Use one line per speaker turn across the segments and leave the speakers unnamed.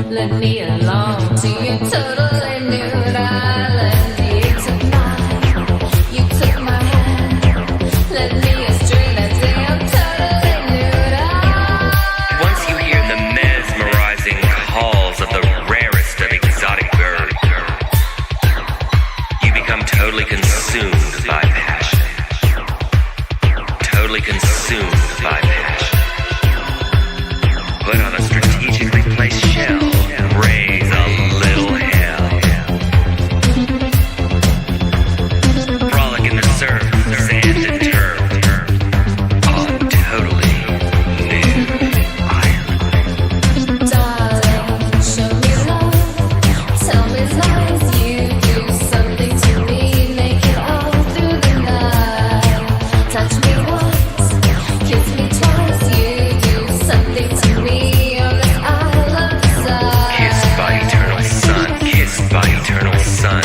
Let me along to your totally nude island. You took mine, you took my hand. Let me astray that day I'm totally nude island.
Once you hear the mesmerizing calls of the rarest of exotic birds, you become totally consumed by passion. Totally consumed by passion. Put on a strategically placed shell. Raise a little hell. Frolic in the surf, sand and turf. On totally nude island.
Darling, show me love, tell me lies. You do something to me, make it all through the night. Touch me once, kiss me twice. You do something to me on this isle of desire.
Kissed by eternal sun, kissed by eternal sun.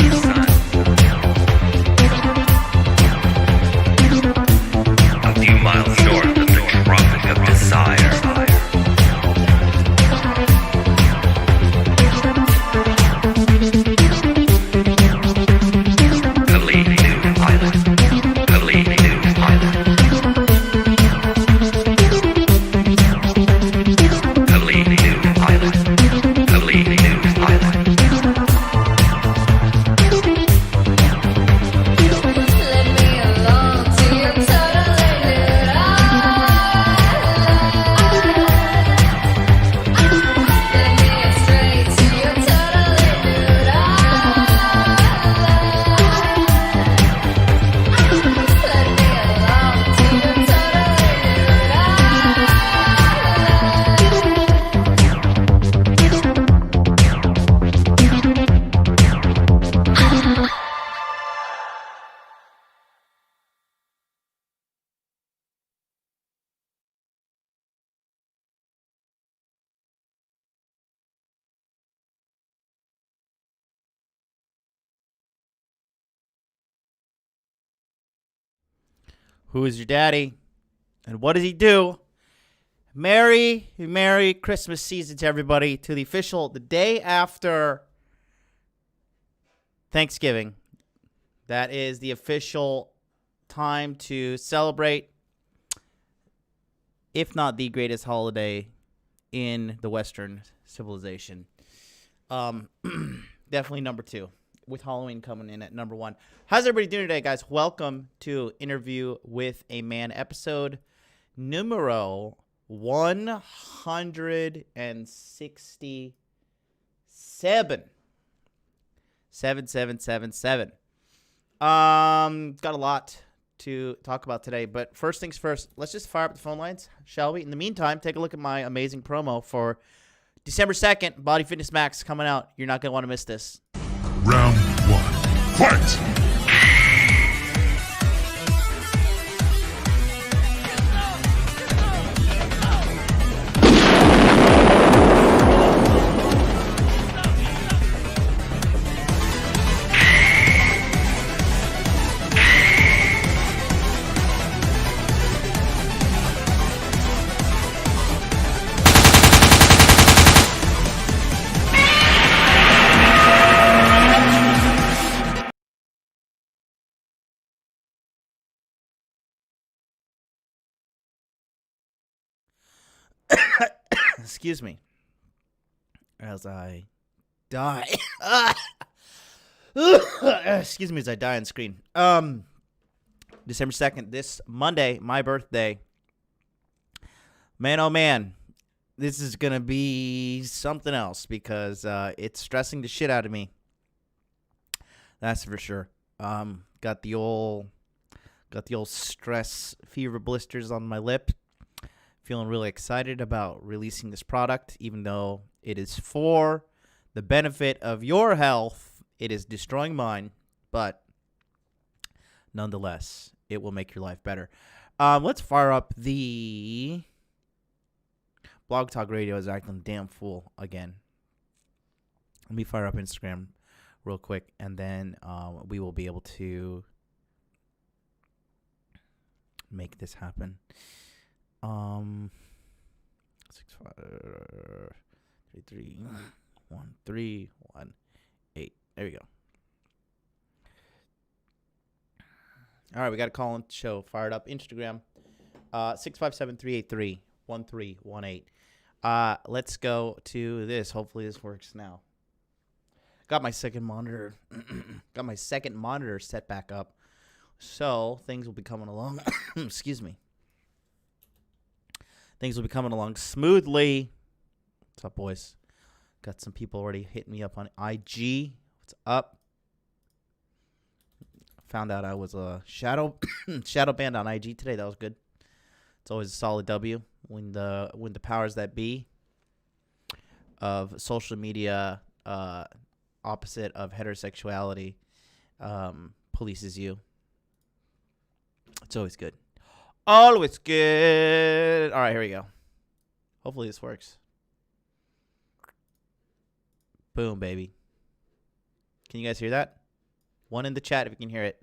A few miles north of the Tropic of Desire. Totally nude island. Totally nude island. Totally nude island. Totally nude island.
Let me along to your totally nude island. Let me astray to your totally nude island. Let me along to your totally nude island.
Who is your daddy? And what does he do? Merry Christmas season to everybody. To the day after Thanksgiving. That is the official time to celebrate, if not the greatest holiday in the Western civilization. Definitely number 2, with Halloween coming in at number 1. How's everybody doing today, guys? Welcome to Interview with a Man, episode numero 167. 7777. Got a lot to talk about today, but first things first, let's just fire up the phone lines, shall we? In the meantime, take a look at my amazing promo for December 2nd, Body Fitness Max coming out. You're not going to want to miss this.
Round 1. Fight!
Excuse me. As I die. Excuse me as I die on screen. December 2nd, this Monday, my birthday. Man, oh man, this is going to be something else because it's stressing the shit out of me. That's for sure. Got the old stress fever blisters on my lip. Feeling really excited about releasing this product, even though it is for the benefit of your health. It is destroying mine, but nonetheless, it will make your life better. Let's fire up the Blog Talk Radio is acting damn fool again. Let me fire up Instagram real quick, and then we will be able to make this happen. 6 5 3 3 1 3 1 8. There we go. All right, we got a call in show fired up. Instagram 657-383-1318. Let's go to this. Hopefully this works now. Got my second monitor. Got my second monitor set back up, so things will be coming along. Excuse me. Things will be coming along smoothly. What's up, boys? Got some people already hitting me up on IG. What's up? Found out I was a shadow banned on IG today. That was good. It's always a solid W when the powers that be of social media, opposite of heterosexuality, polices you. It's always good. Always good. All right, here we go. Hopefully this works. Boom, baby. Can you guys hear that? 1 in the chat if you can hear it.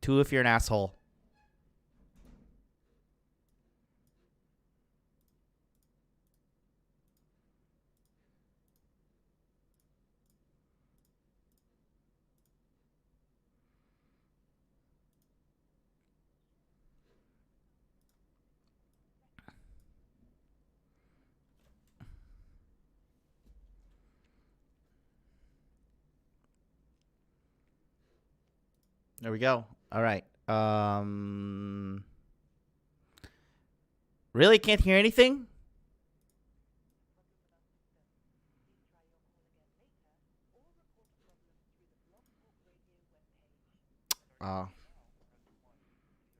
2 if you're an asshole. There we go. All right. Really can't hear anything?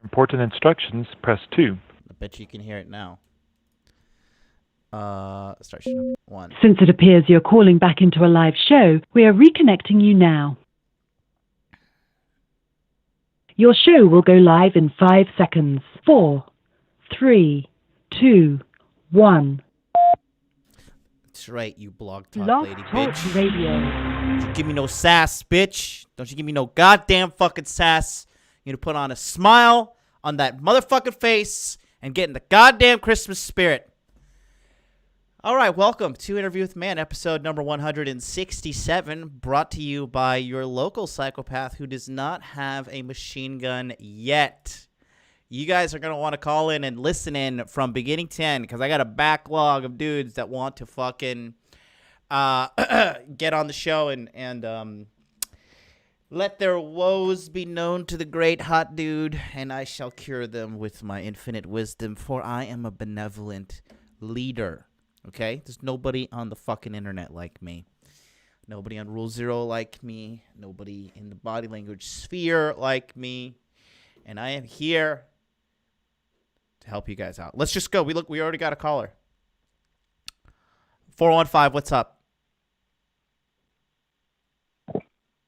Important instructions, press 2.
I bet you can hear it now. Start 1.
Since it appears you're calling back into a live show, we are reconnecting you now. Your show will go live in 5 seconds. 4, 3, 2, 1.
That's right, you blog talk
Blog
lady,
Talk
bitch.
Radio.
Don't you give me no sass, bitch. Don't you give me no goddamn fucking sass. You need to put on a smile on that motherfucking face and get in the goddamn Christmas spirit. All right, welcome to Interview with Man, episode number 167, brought to you by your local psychopath who does not have a machine gun yet. You guys are going to want to call in and listen in from beginning to end because I got a backlog of dudes that want to fucking get on the show and let their woes be known to the great hot dude, and I shall cure them with my infinite wisdom, for I am a benevolent leader. Okay? There's nobody on the fucking internet like me. Nobody on Rule Zero like me. Nobody in the body language sphere like me. And I am here to help you guys out. Let's just go. We already got a caller. 415, what's up?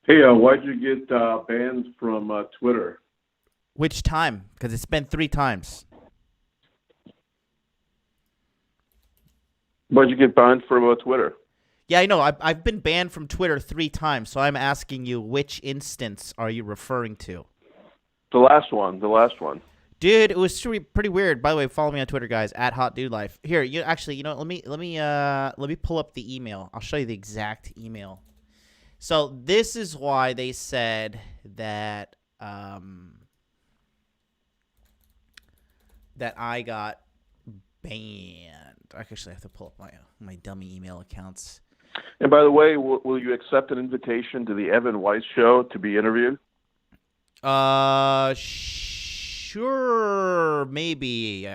Hey, why'd you get banned from Twitter?
Which time? Because it's been 3 times.
Why'd you get banned from Twitter?
Yeah, I know. I've been banned from Twitter 3 times, so I'm asking you, which instance are you referring to?
The last one.
Dude, it was pretty weird. By the way, follow me on Twitter, guys, at HotDudeLife. Here, let me pull up the email. I'll show you the exact email. So this is why they said that that I got banned. I actually have to pull up my dummy email accounts.
And by the way, will you accept an invitation to the Evan Weiss show to be interviewed?
Sure, maybe.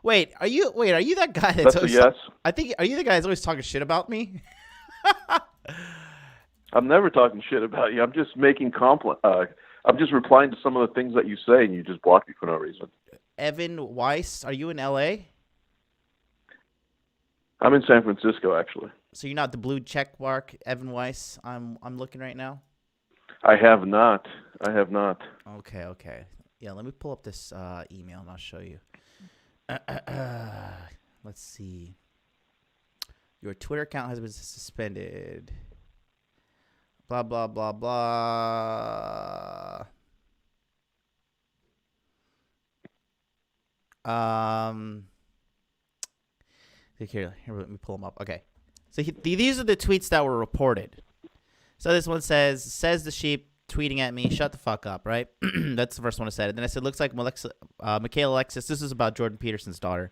Wait, are you that guy
That's a yes.
Are you the guy that's always talking shit about me?
I'm never talking shit about you. I'm just making I'm just replying to some of the things that you say, and you just block me for no reason.
Evan Weiss, are you in L.A.?
I'm in San Francisco, actually.
So you're not the blue check mark, Evan Weiss. I'm looking right now.
I have not.
Okay. Yeah, let me pull up this email and I'll show you. Let's see. Your Twitter account has been suspended. Blah, blah, blah, blah. Here, let me pull them up. Okay. So these are the tweets that were reported. So this one says the sheep tweeting at me, shut the fuck up, right? That's the first one I said. And then I said, looks like Michaela Alexis, this is about Jordan Peterson's daughter.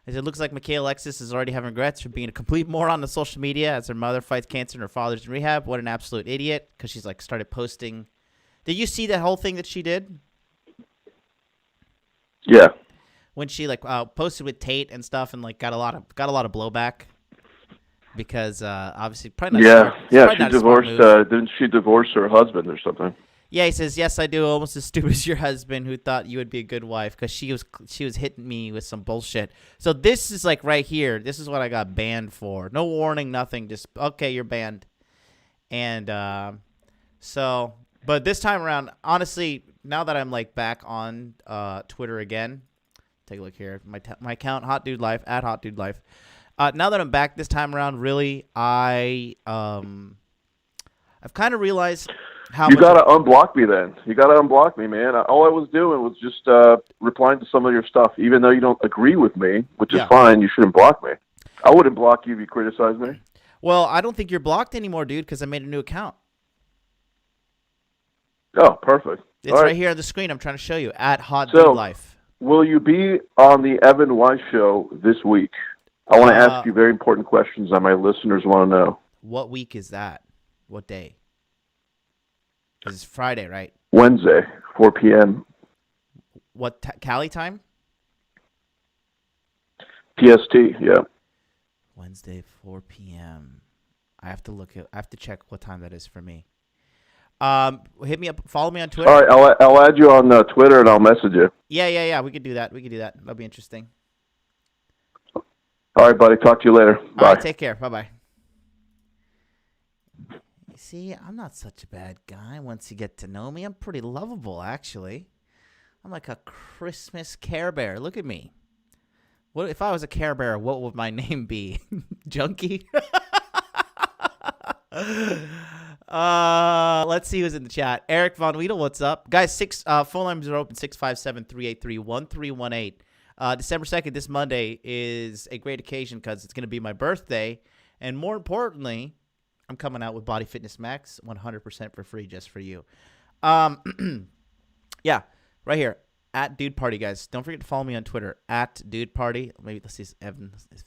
I said, looks like Michaela Alexis is already having regrets for being a complete moron on social media as her mother fights cancer and her father's in rehab. What an absolute idiot. Because she's like started posting. Did you see that whole thing that she did?
Yeah.
When she like posted with Tate and stuff and like got a lot of blowback. Because obviously, probably not smart.
Yeah. She divorced. Didn't she divorce her husband or something?
Yeah, he says, yes, I do. Almost as stupid as your husband, who thought you would be a good wife, because she was hitting me with some bullshit. So this is like right here. This is what I got banned for. No warning, nothing. Just okay, you're banned. And but this time around, honestly, now that I'm like back on Twitter again, take a look here. My account, Hot Dude Life at Hot Dude Life. Now that I'm back this time around, really, I've kind of realized how
you got to unblock me then. You got to unblock me, man. All I was doing was just replying to some of your stuff, even though you don't agree with me, which is fine. You shouldn't block me. I wouldn't block you if you criticize me.
Well, I don't think you're blocked anymore, dude, because I made a new account.
Oh, perfect.
It's right here on the screen. I'm trying to show you at Hot
So,
Dude Life.
Will you be on the Evan Weiss show this week? I want to ask you very important questions that my listeners want to know.
What week is that? What day? 'Cause it's Friday, right?
Wednesday, 4 p.m.
What, Cali time?
PST, yeah.
Wednesday, 4 p.m. I have to check what time that is for me. Hit me up. Follow me on Twitter.
All right, I'll add you on Twitter and I'll message you.
Yeah. We could do that. That'll be interesting.
All right, buddy. Talk to you later. Bye.
All right, take care. Bye-bye. See, I'm not such a bad guy once you get to know me. I'm pretty lovable, actually. I'm like a Christmas Care Bear. Look at me. What if I was a Care Bear, what would my name be? Junkie? Let's see who's in the chat. Eric Von Weedle, what's up? Guys, phone lines are open, 657-383-1318. December 2nd, this Monday, is a great occasion because it's going to be my birthday. And more importantly, I'm coming out with Body Fitness Max 100% for free just for you. Yeah, right here. At Dude Party, guys. Don't forget to follow me on Twitter. At Dude Party. Maybe let's see if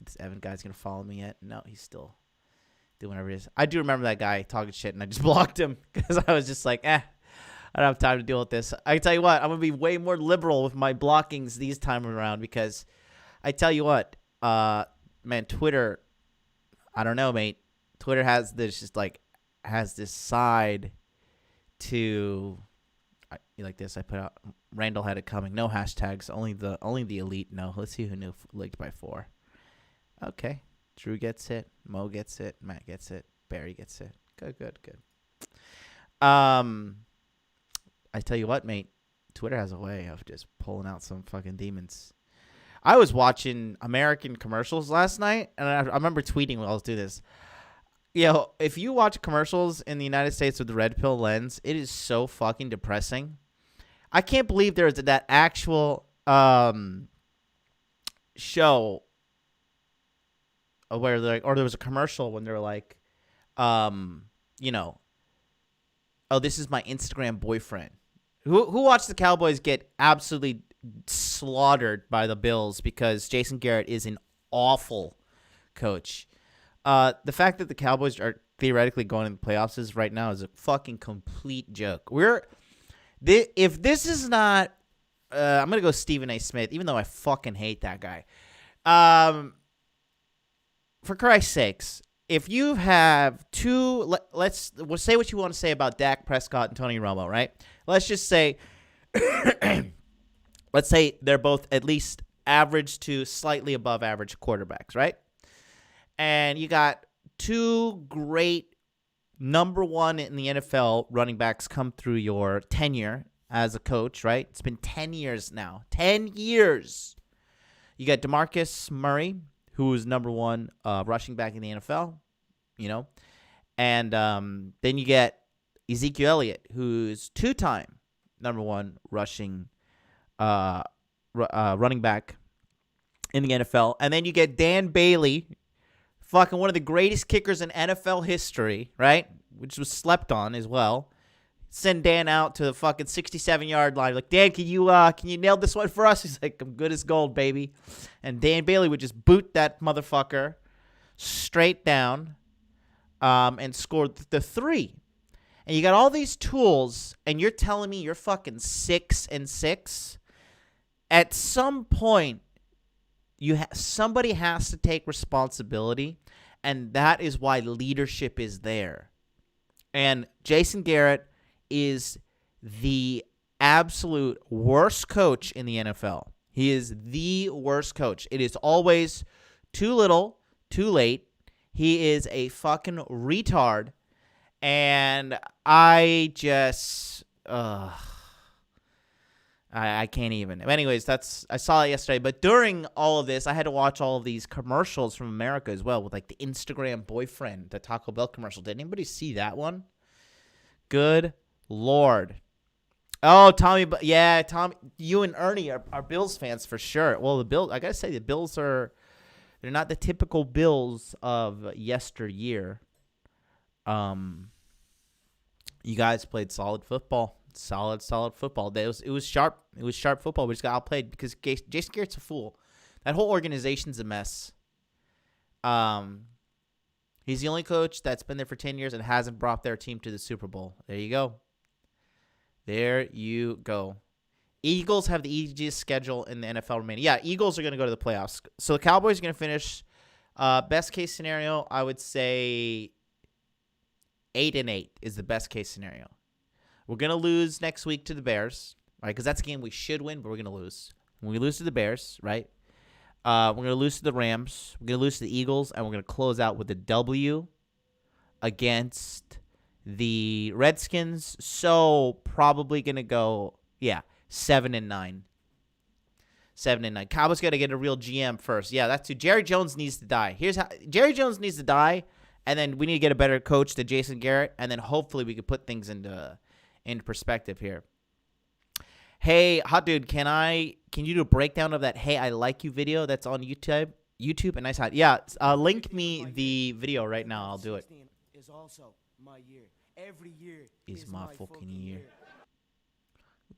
this Evan guy's going to follow me yet. No, he's still doing whatever it is. I do remember that guy talking shit, and I just blocked him because I was just like, I don't have time to deal with this. I tell you what, I'm going to be way more liberal with my blockings these time around because I tell you what, man, Twitter, I don't know, mate. Twitter has this side to like this. I put out Randall had it coming. No hashtags. Only the elite know. Let's see who knew leaked by 4. Okay, Drew gets it. Mo gets it. Matt gets it. Barry gets it. Good. I tell you what, mate. Twitter has a way of just pulling out some fucking demons. I was watching American commercials last night, and I remember tweeting while I was doing this. If you watch commercials in the United States with the red pill lens, it is so fucking depressing. I can't believe there's that actual show where or there was a commercial when they're like, oh, this is my Instagram boyfriend. Who watched the Cowboys get absolutely slaughtered by the Bills because Jason Garrett is an awful coach. The fact that the Cowboys are theoretically going in the playoffs right now is a fucking complete joke. If this is not, I'm gonna go Stephen A. Smith, even though I fucking hate that guy. For Christ's sakes, if you have let's say what you want to say about Dak Prescott and Tony Romo, right? Let's just say, let's say they're both at least average to slightly above average quarterbacks, right? And you got two great number one in the NFL running backs come through your tenure as a coach, right? It's been 10 years now. 10 years. You got DeMarcus Murray, who is number one rushing back in the NFL, and then you get Ezekiel Elliott, who's two-time number one rushing running back in the NFL, and then you get Dan Bailey, fucking one of the greatest kickers in NFL history, right? Which was slept on as well. Send Dan out to the fucking 67-yard line. Like, Dan, can you nail this one for us? He's like, I'm good as gold, baby. And Dan Bailey would just boot that motherfucker straight down and score the 3. And you got all these tools, and you're telling me you're fucking 6-6? At some point, somebody has to take responsibility, and that is why leadership is there. And Jason Garrett is the absolute worst coach in the NFL. He is the worst coach. It is always too little, too late. He is a fucking retard, and I just I can't even. Anyways, I saw it yesterday. But during all of this, I had to watch all of these commercials from America as well with like the Instagram boyfriend, the Taco Bell commercial. Did anybody see that one? Good Lord. Oh, Tommy. Yeah, Tommy. You and Ernie are Bills fans for sure. Well, the Bills, I got to say, the Bills they're not the typical Bills of yesteryear. You guys played solid football. Solid football. It was sharp. It was sharp football. We just got outplayed because Jason Garrett's a fool. That whole organization's a mess. He's the only coach that's been there for 10 years and hasn't brought their team to the Super Bowl. There you go. There you go. Eagles have the easiest schedule in the NFL remaining. Yeah, Eagles are going to go to the playoffs. So the Cowboys are going to finish. Best case scenario, I would say 8-8 is the best case scenario. We're going to lose next week to the Bears, right? Because that's a game we should win, but we're going to lose. When we lose to the Bears, right? We're going to lose to the Rams. We're going to lose to the Eagles, and we're going to close out with a W against the Redskins. So probably going to go, 7-9. 7-9. Cowboys got to get a real GM first. Yeah, that's who. Jerry Jones needs to die. Here's how Jerry Jones needs to die, and then we need to get a better coach than Jason Garrett, and then hopefully we can put things into perspective here. Hey, hot dude, can you do a breakdown of that "Hey, I Like You" video that's on YouTube? And nice hot. Yeah, link me the video right now. I'll do it.
Is also my year. Every year
is my fucking year.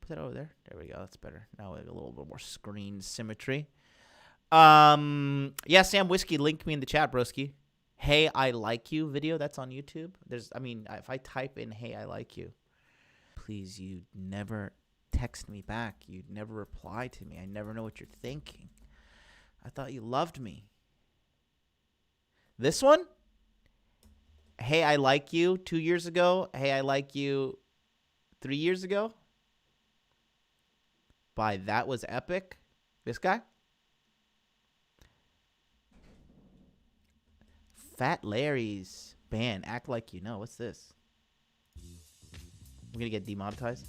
Put that over there. There we go. That's better. Now we have a little bit more screen symmetry. Yeah, Sam Whiskey, link me in the chat, broski. "Hey, I Like You" video that's on YouTube. If I type in "Hey, I Like You," please, you never text me back. You'd never reply to me. I never know what you're thinking. I thought you loved me. This one? "Hey, I Like You" 2 years ago. "Hey, I Like You" 3 years ago. By That Was Epic. This guy? Fat Larry's band, "Act Like You Know." What's this? I'm going to get demonetized.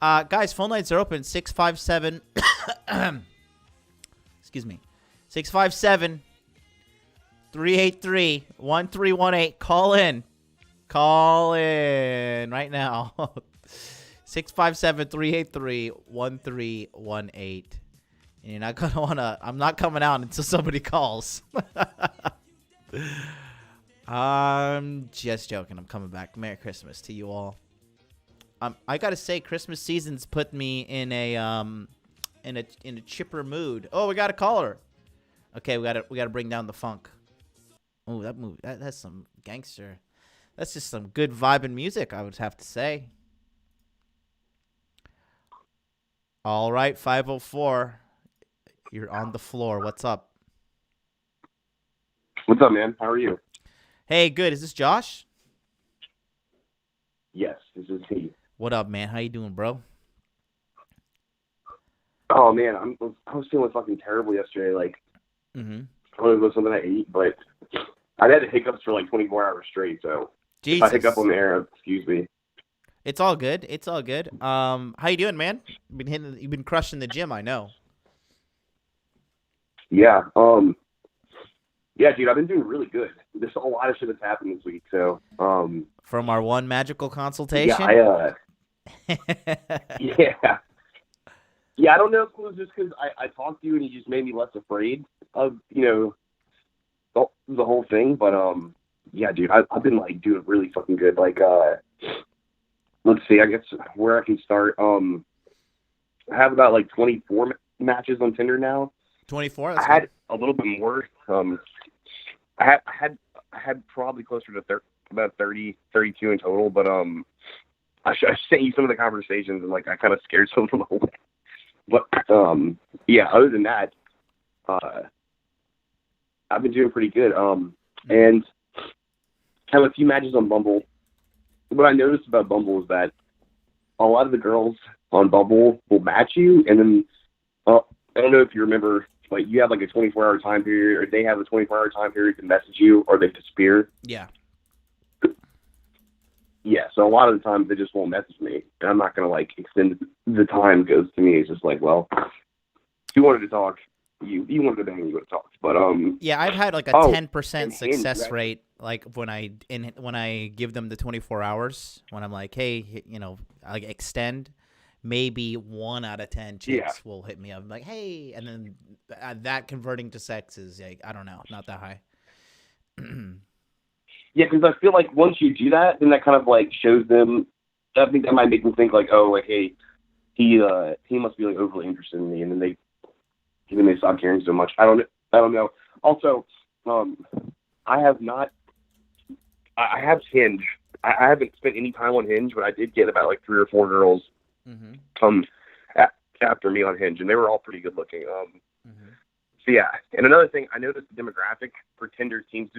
Guys, phone lines are open. 657. Excuse me. 657 383 1318. Call in. Call in right now. 657 383 1318. And you're not going to want to. I'm not coming out until somebody calls. I'm just joking. I'm coming back. Merry Christmas to you all. I gotta say, Christmas season's put me in a chipper mood. Oh, we got a caller. Okay, we gotta bring down the funk. Oh, that movie. That's some gangster. That's just some good vibing music, I would have to say. All right, 504. You're on the floor. What's up?
What's up, man? How are you?
Hey, good. Is this Josh?
Yes, this is he.
What up, man? How you doing, bro?
Oh, man, I was feeling fucking terrible yesterday. Like, I don't know if it was something I ate, but I had hiccups for like 24 hours straight, so
Jesus.
if I hiccup on the air, excuse me.
It's all good. It's all good. How you doing, man? You've been crushing the gym, I know.
Yeah, yeah, dude, I've been doing really good. There's a lot of shit that's happened this week, so
From our one magical consultation?
Yeah, yeah, I don't know if it was just because I talked to you and you just made me less afraid of, the whole thing, but yeah, dude, I've been like doing really fucking good. Like, let's see, I guess where I can start. I have about like 24 matches on Tinder now.
24.
I had a little bit more. I had probably closer to about 30, 32 in total, but I sent you some of the conversations and like I kind of scared some of them away. But yeah, other than that, I've been doing pretty good. And have a few matches on Bumble. What I noticed about Bumble is that a lot of the girls on Bumble will match you, and then I don't know if you remember, like you have like a 24-hour time period, or they have a 24-hour time period to message you, or they disappear.
Yeah.
Yeah, so a lot of the times they just won't message me, and I'm not gonna like extend the time because to me it's just like, well, if you wanted to talk, you wanted to bang, you would have talked. But
yeah, I've had like a 10% success rate, like when I give them the 24 hours, when I'm like, hey, I extend. Maybe 1 out of 10 chicks will hit me up. I'm like, hey, and then that converting to sex is like, I don't know, not that high.
Yeah, because I feel like once you do that, then that kind of like shows them. I think that might make them think like, oh, like, hey, he must be like overly interested in me, and then they stop caring so much. I don't know. Also, I have Hinge. I haven't spent any time on Hinge, but I did get about like 3 or 4 girls after me on Hinge, and they were all pretty good looking. So yeah, and another thing, I noticed the demographic for Tinder seems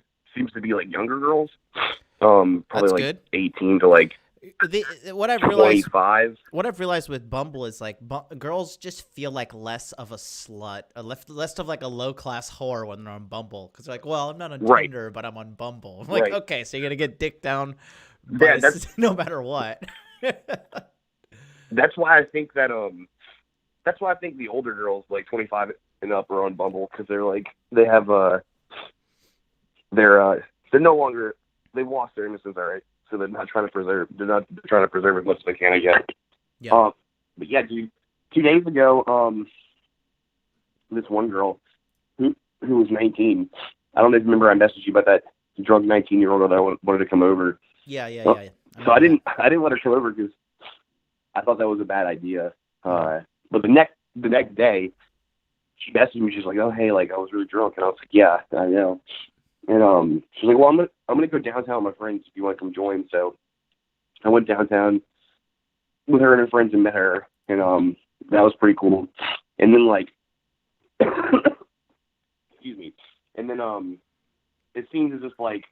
to be like younger girls, probably
That's
like
good.
18 to like
what I've
25.
What I've realized with Bumble is like girls just feel like less of a slut, less of like a low class whore when they're on Bumble, because they're like, well, I'm not on Tinder, but I'm on Bumble. I'm like, okay, so you're gonna get dick down, no matter what.
That's why I think that the older girls like 25 and up are on Bumble, because they're like they're no longer, they've lost their innocence already, so they're not trying to preserve as much as they can, I guess.
Yeah.
But yeah, dude, 2 days ago, this one girl who was 19, I don't know if you remember, I messaged you about that drunk 19-year-old that wanted to come over.
Yeah.
So I didn't let her come over because I thought that was a bad idea. But the next day, she messaged me. She's like, "Oh, hey, like I was really drunk," and I was like, "Yeah, I know." And she's like, "Well, I'm gonna go downtown with my friends if you want to come join." So I went downtown with her and her friends and met her, and that was pretty cool. And then like, excuse me. And then it seems as if like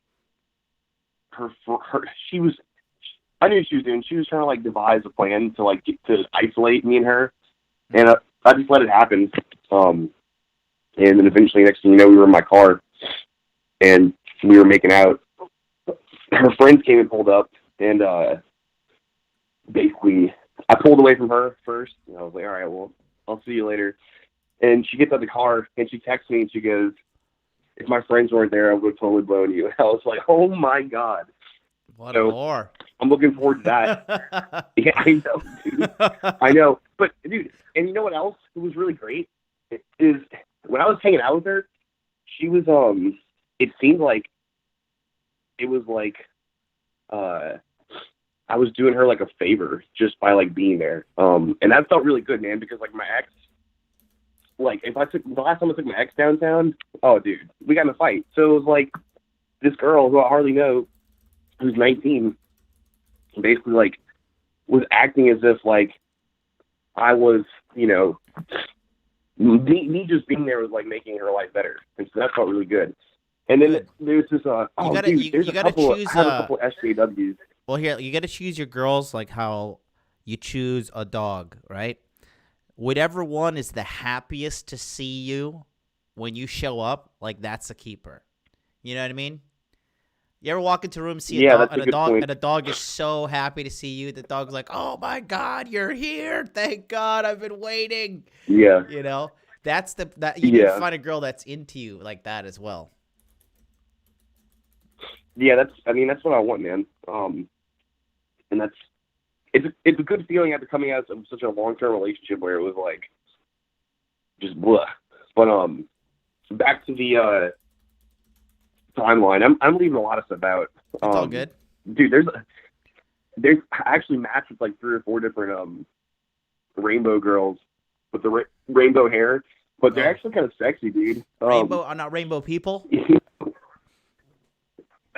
her I knew what she was doing. She was trying to like devise a plan to like get to isolate me and her, and I just let it happen. And then eventually, next thing you know, we were in my car, and we were making out. Her friends came and pulled up, and basically, I pulled away from her first, and I was like, all right, well, I'll see you later. And she gets out of the car, and she texts me, and she goes, if my friends weren't there, I would have totally blown you. And I was like, oh, my God.
What a whore.
I'm looking forward to that. Yeah, I know, dude. I know. But, dude, and you know what else was really great? Is when I was hanging out with her, she was, it seemed like it was like, I was doing her like a favor just by like being there. And that felt really good, man, because like my ex, like if I took the last time I took my ex downtown, oh dude, we got in a fight. So it was like this girl who I hardly know, who's 19, basically like was acting as if like I was, you know, me just being there was like making her life better. And so that felt really good. And then there's this, there's a couple SJWs.
Well, here, you got to choose your girls like how you choose a dog, right? Whatever one is the happiest to see you when you show up, like that's a keeper. You know what I mean? You ever walk into a room, see a dog, and a dog is so happy to see you. The dog's like, "Oh my God, you're here! Thank God, I've been waiting."
Yeah,
you know, that's you need to find a girl that's into you like that as well.
Yeah, that's what I want, man. And it's a good feeling after coming out of such a long-term relationship where it was like just blah. But back to the timeline. I'm leaving a lot of stuff out.
It's all good,
dude. There's I actually matched with like 3 or 4 different rainbow girls with the rainbow hair, but they're actually kind of sexy, dude.
Rainbow are not rainbow people.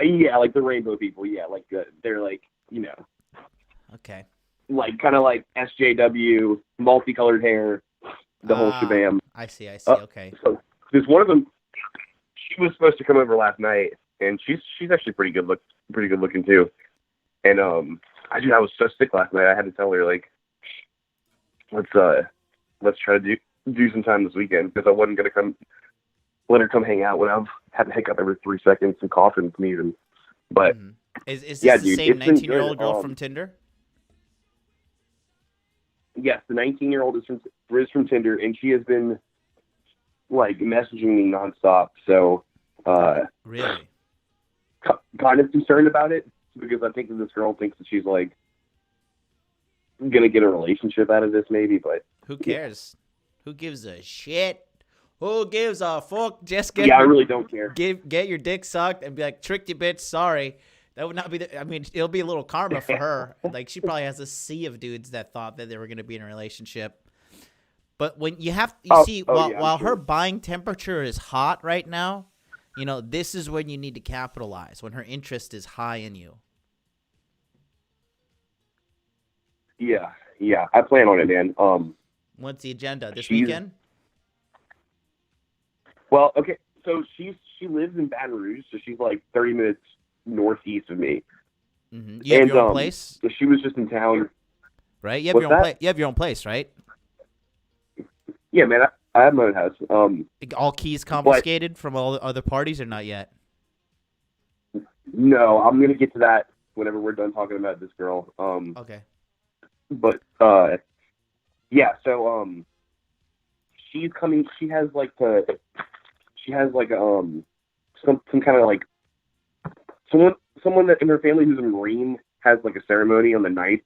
Yeah, like the rainbow people. Yeah, like they're like, you know.
Okay.
Like kind of like SJW, multicolored hair, the whole shabam.
I see. Okay.
So there's one of them. She was supposed to come over last night, and she's actually pretty good looking too. And I was so sick last night. I had to tell her like, let's try to do some time this weekend because I wasn't gonna let her come hang out when I've had to hiccup every 3 seconds and cough and sneezing. But
is this
yeah,
the
dude,
same 19-year-old girl from Tinder?
Yes, the 19-year-old is from Tinder, and she has been like messaging me nonstop. So
really,
kind of concerned about it because I think that this girl thinks that she's like gonna get a relationship out of this, maybe. But
who cares? Who gives a shit? Who gives a fuck? Just
I really don't care.
Get your dick sucked and be like, tricked you, bitch. Sorry. That would not be it'll be a little karma for her. Like, she probably has a sea of dudes that thought that they were going to be in a relationship. But when while her buying temperature is hot right now, you know, this is when you need to capitalize, when her interest is high in you.
Yeah. I plan on it, man.
What's the agenda? This weekend?
Well, okay. So she lives in Baton Rouge, so she's like 30 minutes northeast of me.
Mm-hmm. You have your own place?
So she was just in town.
Right? You have your own place, right?
Yeah, man. I have my own house.
All keys confiscated from all the other parties or not yet?
No, I'm going to get to that whenever we're done talking about this girl.
Okay.
But, yeah, so, she's coming, she has some kind of like, someone that in her family who's a Marine has like a ceremony on the 9th.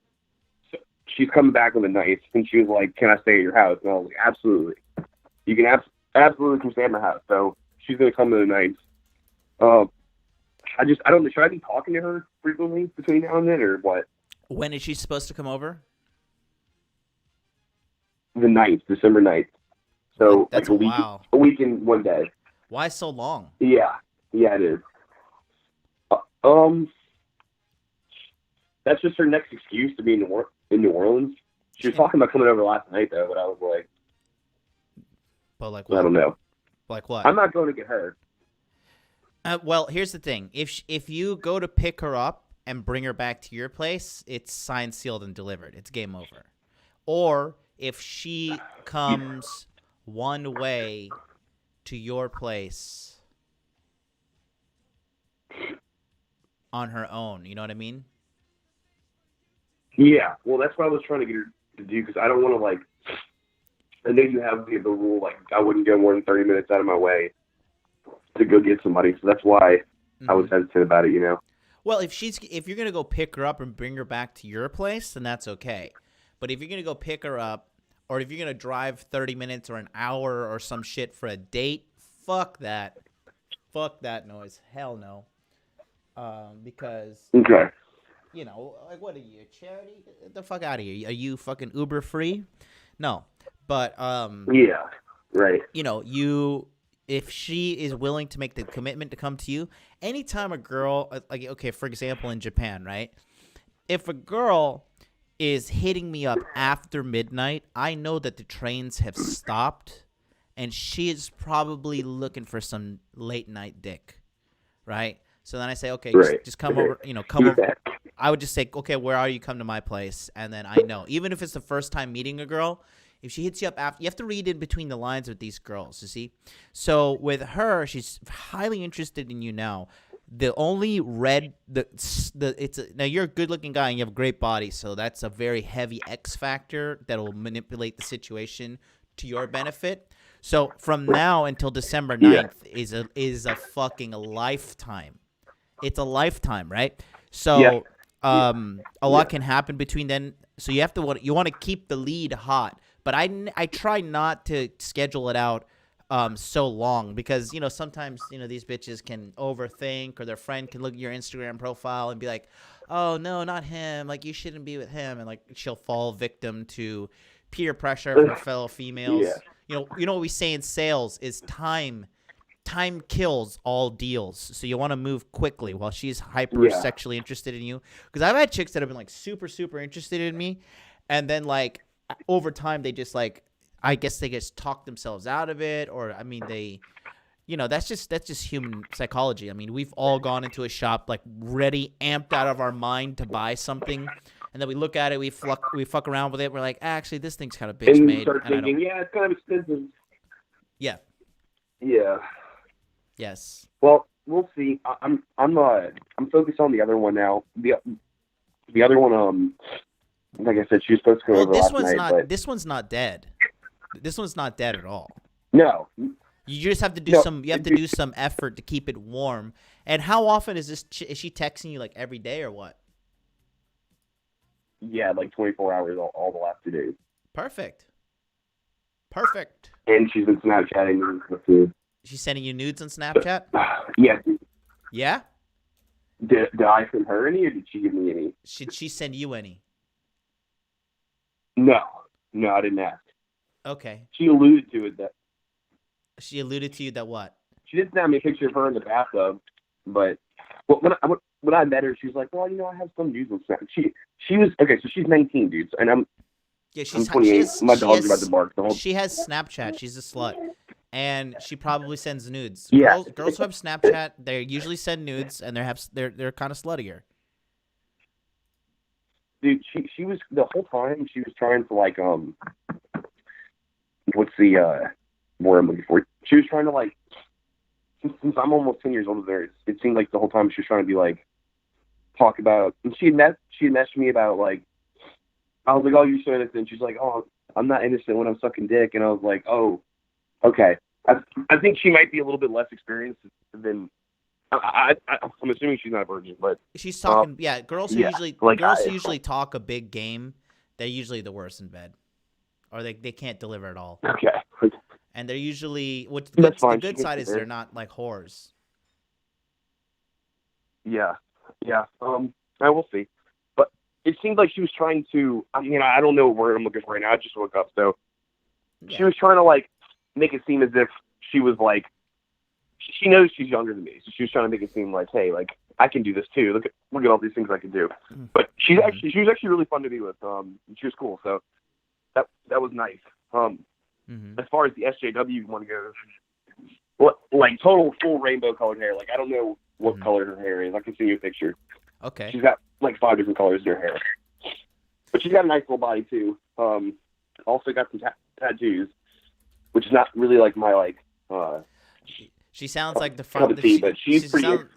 So she's coming back on the 9th, and she was like, "Can I stay at your house?" And I was like, "Absolutely, you can absolutely come stay at my house." So she's gonna come to the 9th. I don't know. Should I be talking to her frequently between now and then, or what?
When is she supposed to come over?
The 9th, December 9th. So
that's
like a week and 1 day.
Why so long?
Yeah, it is. That's just her next excuse to be in New Orleans. She was talking about coming over last night, though, but I was like,
but like what?
I don't know.
Like what?
I'm not going to get her.
Well, here's the thing. If you go to pick her up and bring her back to your place, it's signed, sealed, and delivered. It's game over. Or if she comes one way to your place on her own, you know what I mean?
Yeah, well, that's what I was trying to get her to do because I don't want to like. I know you have the rule like I wouldn't go more than 30 minutes out of my way to go get somebody, so that's why I was hesitant about it.
Well, if you're gonna go pick her up and bring her back to your place, then that's okay. But if you're gonna go pick her up, or if you're gonna drive 30 minutes or an hour or some shit for a date, fuck that. Fuck that noise. Hell no. Because
Okay.
like what are you, a charity? Get the fuck out of here. Are you fucking Uber free? No. But
Yeah. Right.
if she is willing to make the commitment to come to you, anytime a girl, like, okay, for example, in Japan, right? If a girl is hitting me up after midnight, I know that the trains have stopped, and she is probably looking for some late night dick, right? So then I say, okay, just come over, come over. I would just say, okay, where are you? Come to my place, and then I know. Even if it's the first time meeting a girl, if she hits you up after, you have to read in between the lines with these girls, you see? So with her, she's highly interested in you now. The only now you're a good-looking guy and you have a great body, so that's a very heavy X factor that will manipulate the situation to your benefit. So from now until December 9th is a fucking lifetime. It's a lifetime, right? So a lot can happen between then. So you want to keep the lead hot. But I try not to schedule it out so long because, sometimes, these bitches can overthink, or their friend can look at your Instagram profile and be like, oh, no, not him. Like, you shouldn't be with him. And, like, she'll fall victim to peer pressure from her fellow females.
Yeah.
What we say in sales is time kills all deals. So you want to move quickly while she's hyper sexually interested in you. Because I've had chicks that have been, like, super, super interested in me. And then, like, over time, they just I guess they just talk themselves out of it, or they, that's just human psychology. I mean, we've all gone into a shop like ready, amped out of our mind to buy something, and then we look at it, we fuck around with it, we're like, actually, this thing's kind of bitch
and
made.
you start thinking, it's kind of expensive.
Yeah.
Yeah.
Yes.
Well, we'll see. I'm focused on the other one now. The other one, like I said, she was supposed to go over last night.
This one's not dead. This one's not dead at all.
No.
You just have to do do some effort to keep it warm. And how often is is she texting you, like, every day or what?
Yeah, like 24 hours all the last 2 days.
Perfect.
And she's been Snapchatting with food.
She's sending you nudes on Snapchat?
Yeah.
Yeah?
Did I send her any, or did she give me any?
Should she send you any?
No, I didn't ask.
Okay.
She alluded to it
She alluded to you that what?
She did send me a picture of her in the bathtub, but when I met her, she was like, "Well, I have some news on Snap." She was okay. So she's 19, dudes, and I'm 28. My dog's about to bark.
She has Snapchat. She's a slut, and she probably sends nudes.
Yeah.
Girls who have Snapchat, they usually send nudes, and they're kind of sluttier.
Dude, she was the whole time she was trying to like what's the word I'm looking for? She was trying to like since I'm almost 10 years older than her, it seemed like the whole time she was trying to be like talk about, and she had messaged me about like, I was like, oh, you're so innocent. She's like, oh, I'm not innocent when I'm sucking dick, and I was like, oh, okay. I think she might be a little bit less experienced than. I'm assuming she's not a virgin, but
she's talking. Girls who usually talk a big game, they're usually the worst in bed, or they can't deliver at all.
Okay.
And they're usually the good side is they're not like whores.
Yeah. I will see, but it seemed like she was trying to. I don't know what word I'm looking for right now. I just woke up, so she was trying to like make it seem as if she was like. She knows she's younger than me, so she was trying to make it seem like, hey, like I can do this too. Look at all these things I can do. But she was actually really fun to be with. She was cool, so that was nice. As far as the SJW one goes, like total full rainbow colored hair. Like I don't know what color her hair is. I can see you a picture.
Okay.
She's got like 5 different colors in her hair, but she's got a nice little body too. Also got some tattoos, which is not really like my like.
She sounds like the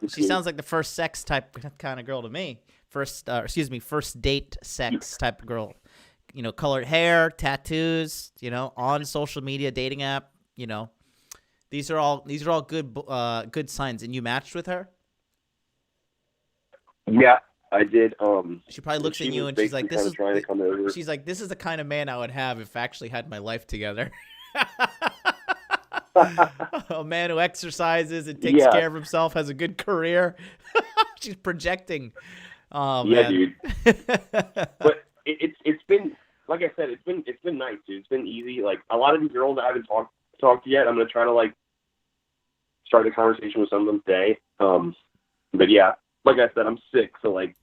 she
sounds like the first sex type kind of girl to me. first date sex type of girl. You know, colored hair, tattoos. You know, on social media, dating app. You know, these are all good signs. And you matched with her.
Yeah, I did.
She probably looks at you and she's like, "This is." She's like, "This is the kind of man I would have if I actually had my life together." A man who exercises and takes care of himself, has a good career. She's projecting. Oh
yeah,
man.
dude. But it's been, like I said, it's been nice, dude. It's been easy. Like a lot of these girls I haven't talked to yet. I'm gonna try to like start a conversation with some of them today. But yeah, like I said, I'm sick, so like,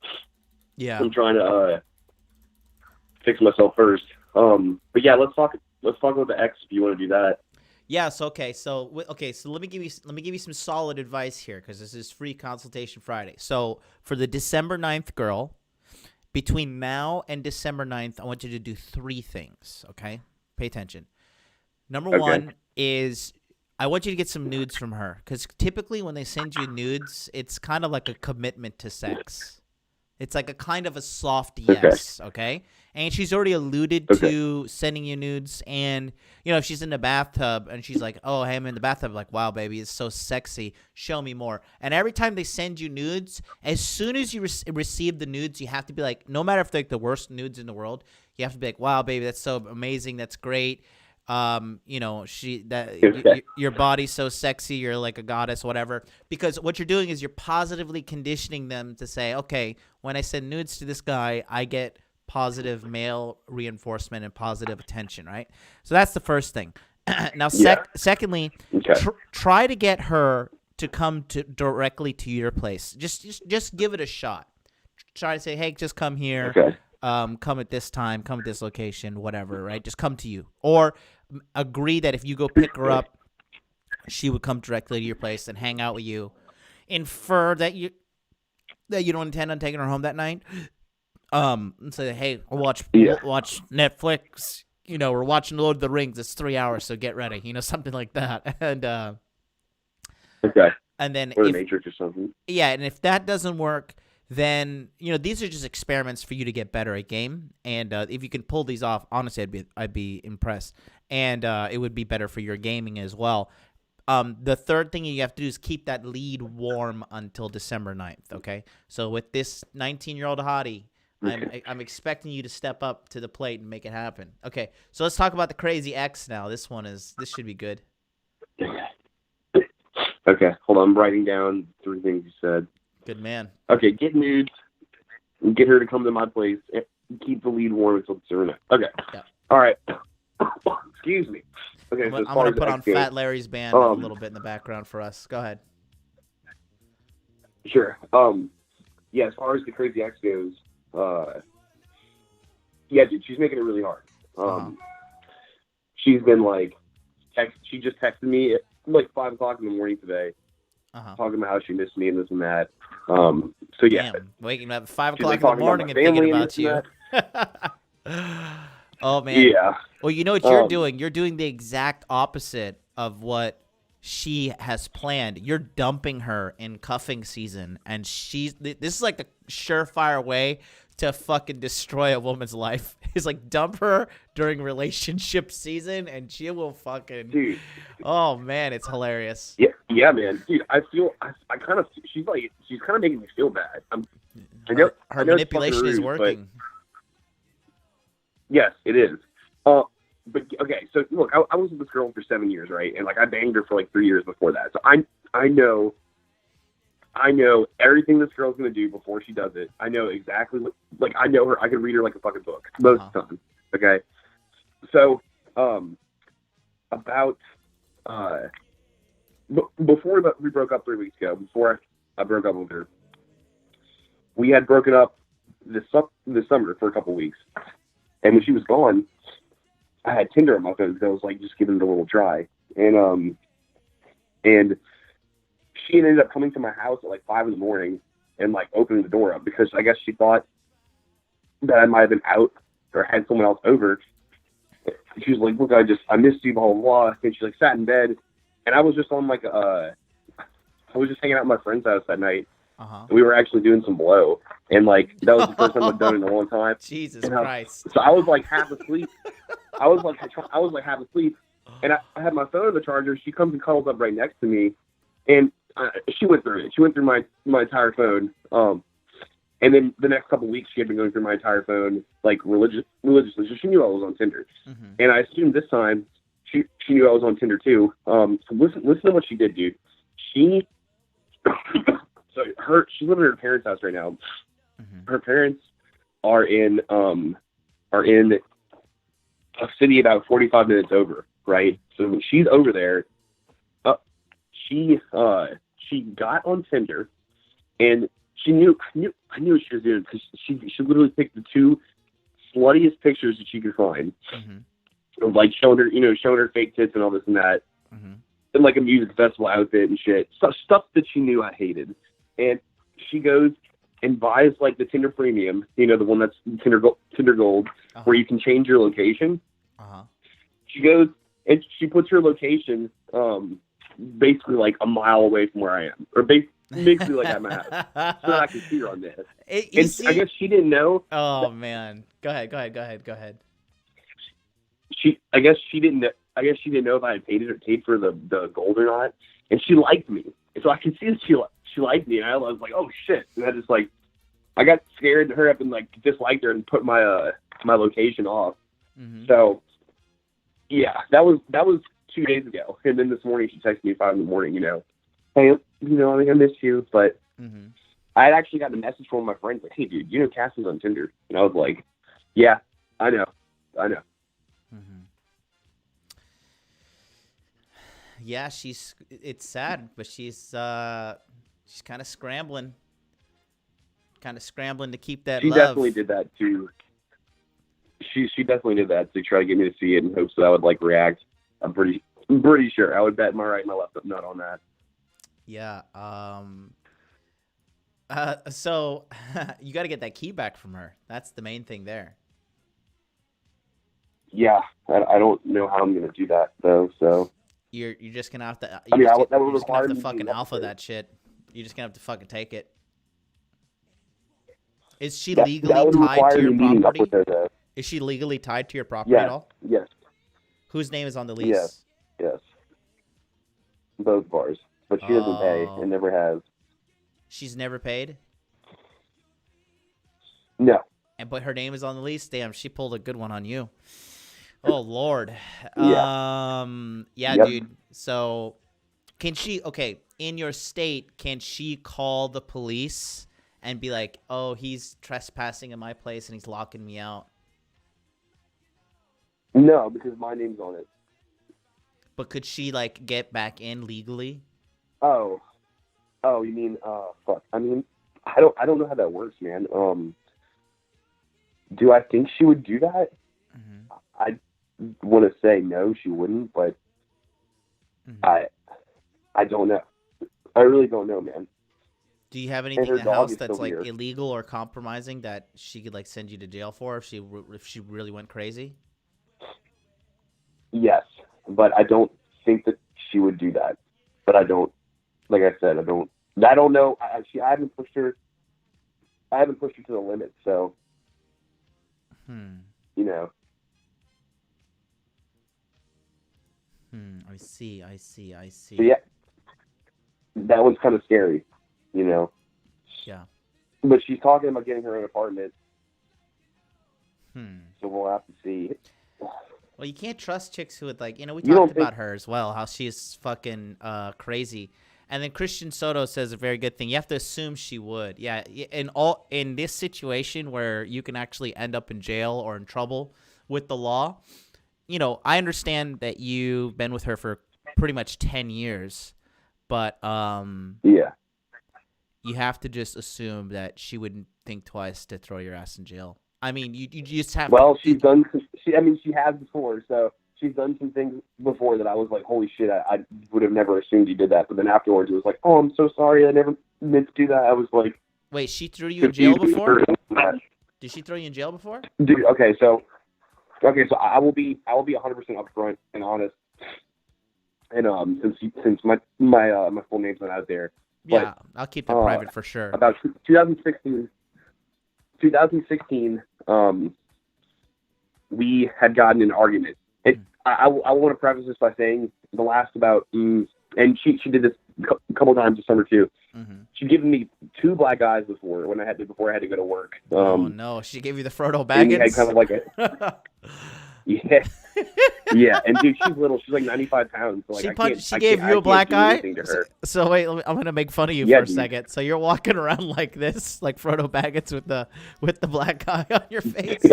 yeah,
I'm trying to fix myself first. But yeah, let's talk about the ex if you want to do that.
Yes. Okay. So let me give you some solid advice here because this is free consultation Friday. So for the December 9th girl, between now and December 9th, I want you to do 3 things. Okay. Pay attention. Number one is I want you to get some nudes from her because typically when they send you nudes, it's kind of like a commitment to sex. It's like a kind of a soft yes, okay? And she's already alluded to sending you nudes. And, you know, if she's in the bathtub and she's like, oh, hey, I'm in the bathtub. Like, wow, baby, it's so sexy. Show me more. And every time they send you nudes, as soon as you receive the nudes, you have to be like, no matter if they're like the worst nudes in the world, you have to be like, wow, baby, that's so amazing. That's great. You know, your body's so sexy, you're like a goddess, whatever. Because what you're doing is you're positively conditioning them to say, okay, when I send nudes to this guy, I get positive male reinforcement and positive attention, right? So that's the first thing. Now, secondly, try to get her to come directly to your place. Just give it a shot. Try to say, hey, just come here.
Okay.
Come at this time, come at this location, whatever, right? Just come to you. Or agree that if you go pick her up, she would come directly to your place and hang out with you. Infer that you don't intend on taking her home that night. And say, hey, we'll watch Netflix. You know, we're watching Lord of the Rings. It's 3 hours, so get ready. You know, something like that. And and then
or the Matrix or something.
Yeah, and if that doesn't work, then, you know, these are just experiments for you to get better at game. And if you can pull these off, honestly, I'd be impressed. And it would be better for your gaming as well. The third thing you have to do is keep that lead warm until December 9th, okay? So with this 19-year-old hottie, I'm expecting you to step up to the plate and make it happen. Okay, so let's talk about the crazy ex now. This should be good.
Okay, hold on. I'm writing down 3 things you said.
Good man.
Okay, get nudes, get her to come to my place, and keep the lead warm until December 9th. Okay. Yeah. All right. Excuse me. Okay,
I'm going to put on Fat Larry's band a little bit in the background for us. Go ahead.
Sure. Yeah, as far as the crazy ex goes, yeah, dude, she's making it really hard. She's been like, she just texted me at like 5 o'clock in the morning today, talking about how she missed me and this and that. So yeah.
Damn, waking up at 5 o'clock in the morning and thinking about you. Oh, man.
Yeah.
Well, you know what you're doing? You're doing the exact opposite of what she has planned. You're dumping her in cuffing season, and this is like the surefire way to fucking destroy a woman's life. Is like dump her during relationship season, and she will fucking. Dude. Oh man, it's hilarious.
Yeah, man. Dude, I feel I kind of she's kind of making me feel bad.
Her manipulation is working.
Yes, it is. But okay, so look, I was with this girl for 7 years, right? And like I banged her for like 3 years before that. So I know everything this girl's gonna do before she does it. I know exactly like I know her. I can read her like a fucking book most of the time. Okay, so before we broke up 3 weeks ago, before I broke up with her, we had broken up this summer for a couple weeks. And when she was gone, I had Tinder on my phone because I was like just giving it a little try. And she ended up coming to my house at like 5 a.m. and like opening the door up because I guess she thought that I might have been out or had someone else over. She was like, look, I missed you, blah, blah, blah. And she like sat in bed, and I was just on like I was just hanging out at my friend's house that night, We were actually doing some blow, and like that was the first time I'd done it in a long time.
Jesus
And
Christ.
So I was like half asleep. I was like half asleep, and I had my phone on the charger. She comes and cuddles up right next to me, and she went through it. She went through my entire phone. And then the next couple of weeks, she had been going through my entire phone, like religiously. So she knew I was on Tinder, and I assumed this time she knew I was on Tinder too. So listen to what she did, dude. She she's living at her parents' house right now. Her parents are in a city about 45 minutes over, right? So when she's over there, she got on Tinder, and I knew what she was doing because she literally picked the two sluttiest pictures that she could find, of like showing her fake tits and all this and that, and like a music festival outfit and shit, stuff that she knew I hated. And she goes and buys like the Tinder Premium, the one that's Tinder Gold, where you can change your location. She goes and she puts her location basically like a mile away from where I am, or basically like at my house, so that I can see her on this. I guess she didn't know.
Oh man, go ahead.
I guess she didn't know if I had paid for the gold or not, and she liked me, so I could see that she liked me, and I was like, oh shit, and I got scared to hurry up and like disliked her and put my location off. So yeah, that was 2 days ago, and then this morning she texted me at 5 a.m. Hey, I miss you, but I had actually gotten a message from one of my friends like, hey dude, Cassie's on Tinder, and I was like, yeah, I know.
Yeah, it's sad, but she's kind of scrambling to keep that
she
love.
Definitely did that too. She definitely did that to try to get me to see it in hopes that I would like react. I'm pretty sure I would bet my right and my left nut on that.
Yeah. So you got to get that key back from her. That's the main thing there.
Yeah, I don't know how I'm gonna do that though. So
you're just gonna have to.
That would
just gonna
require
have to
me
fucking
being
alpha
upstairs.
that shit. You're just gonna have to fucking take it. Is she
that
legally
would
tied
require
to your
me meeting up
property?
with her though.
Is she legally tied to your property at all?
Yes.
Whose name is on the lease?
Yes. Both bars, but she doesn't pay and never has.
She's never paid?
No.
But her name is on the lease? Damn, she pulled a good one on you. Oh, Lord.
Yeah.
Yeah, dude. So, can she, in your state, can she call the police and be like, oh, he's trespassing in my place and he's locking me out?
No, because my name's on it.
But could she, get back in legally?
Oh, you mean, fuck. I mean, I don't know how that works, man. Do I think she would do that? I want to say no, she wouldn't, but I don't know. I really don't know, man.
Do you have anything
her
in the
dog
house
is
that's
still here.
illegal or compromising that she could send you to jail for if she really went crazy?
Yes, but I don't think that she would do that. But I don't, like I said, I don't know. I haven't pushed her. I haven't pushed her to the limit, so you know.
I see.
So yeah, that one's kind of scary, you know.
Yeah.
But she's talking about getting her own apartment. So we'll have to see.
Well, you can't trust chicks who would we
You
talked
don't
about her as well, how she's fucking crazy. And then Christian Soto says a very good thing. You have to assume she would. Yeah, in this situation where you can actually end up in jail or in trouble with the law, I understand that you've been with her for pretty much 10 years, but
yeah,
you have to just assume that she wouldn't think twice to throw your ass in jail. I mean, you just have
well,
to.
she has before, so she's done some things before that I was like, holy shit, I would have never assumed you did that. But then afterwards, it was like, oh, I'm so sorry, I never meant to do that. I was like,
wait, she threw you in jail before? Did she throw you in jail before?
Dude, okay, so I will be 100% upfront and honest. And since my full name's not out there,
Yeah, I'll keep it private for sure.
About 2016, we had gotten in an argument. I want to preface this by saying the last about, and she did this a couple times this summer too. She'd given me 2 black eyes before I had to go to work.
Oh no, she gave you the Frodo
And we
Baggins.
had kind of like yeah, and dude, she's little. She's like 95 pounds. So like,
she gave you a black eye.
To her.
So wait, I'm gonna make fun of you
Yeah,
for a
dude.
second. So you're walking around like this, like Frodo Baggins with the black eye on your face.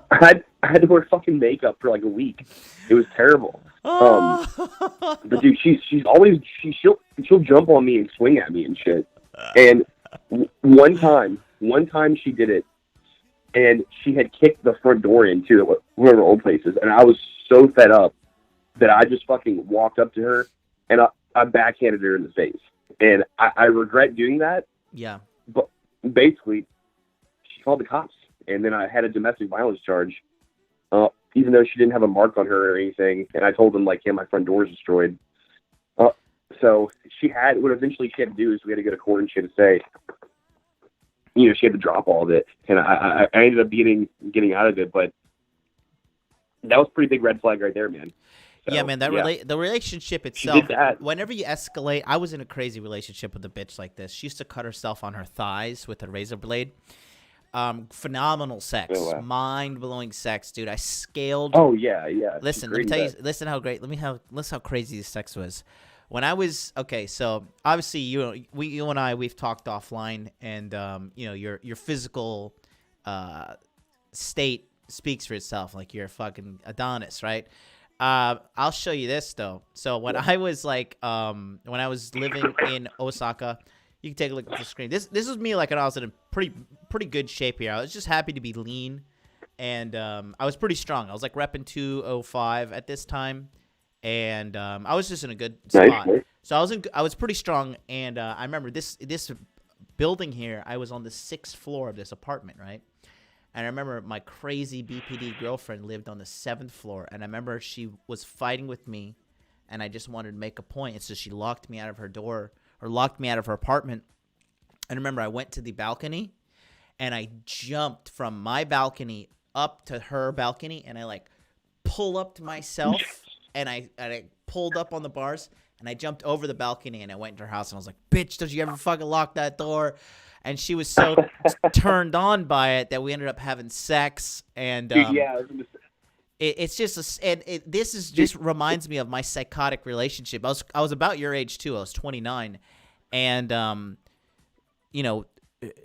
I had to wear fucking makeup for like a week. It was terrible. But dude, she'll jump on me and swing at me and shit. And one time she did it, and she had kicked the front door into one of her old places, and I was so fed up that I just fucking walked up to her and I backhanded her in the face. And I regret doing that.
Yeah.
But basically, she called the cops, and then I had a domestic violence charge, even though she didn't have a mark on her or anything. And I told them, like, yeah, my front door is destroyed. So what eventually she had to do is we had to go to court, and she had to say, you know, she had to drop all of it. And I ended up getting out of it, but that was a pretty big red flag right there, man. So,
yeah, man, the relationship
She
itself,
did that.
whenever you escalate, I was in a crazy relationship with a bitch like this. She used to cut herself on her thighs with a razor blade. Phenomenal sex,
Oh, wow.
mind-blowing sex, dude. I scaled.
Oh, yeah, yeah.
Listen, let me tell you, listen how great, listen how crazy this sex was. When I was, okay, so obviously you and I, we've talked offline, and you know, your physical state speaks for itself. Like, you're a fucking Adonis, right? I'll show you this though. So when I was like, when I was living in Osaka, you can take a look at the screen. This was me like when I was in a pretty good shape here. I was just happy to be lean, and I was pretty strong. I was like repping 205 at this time, and I was just in a good spot.
Nice.
So I was pretty strong, and I remember this building here. I was on the 6th floor of this apartment, right? And I remember my crazy BPD girlfriend lived on the 7th floor, and I remember she was fighting with me, and I just wanted to make a point, and so she locked me out of her door, or locked me out of her apartment. And remember, I went to the balcony, and I jumped from my balcony up to her balcony, and I like pull up to myself, and I pulled up on the bars, and I jumped over the balcony, and I went into her house, and I was like, bitch, don't you ever fucking lock that door? And she was so turned on by it that we ended up having sex. And
Dude, yeah, I was gonna say.
it's just this is just reminds me of my psychotic relationship. I was about your age too. I was 29, and you know,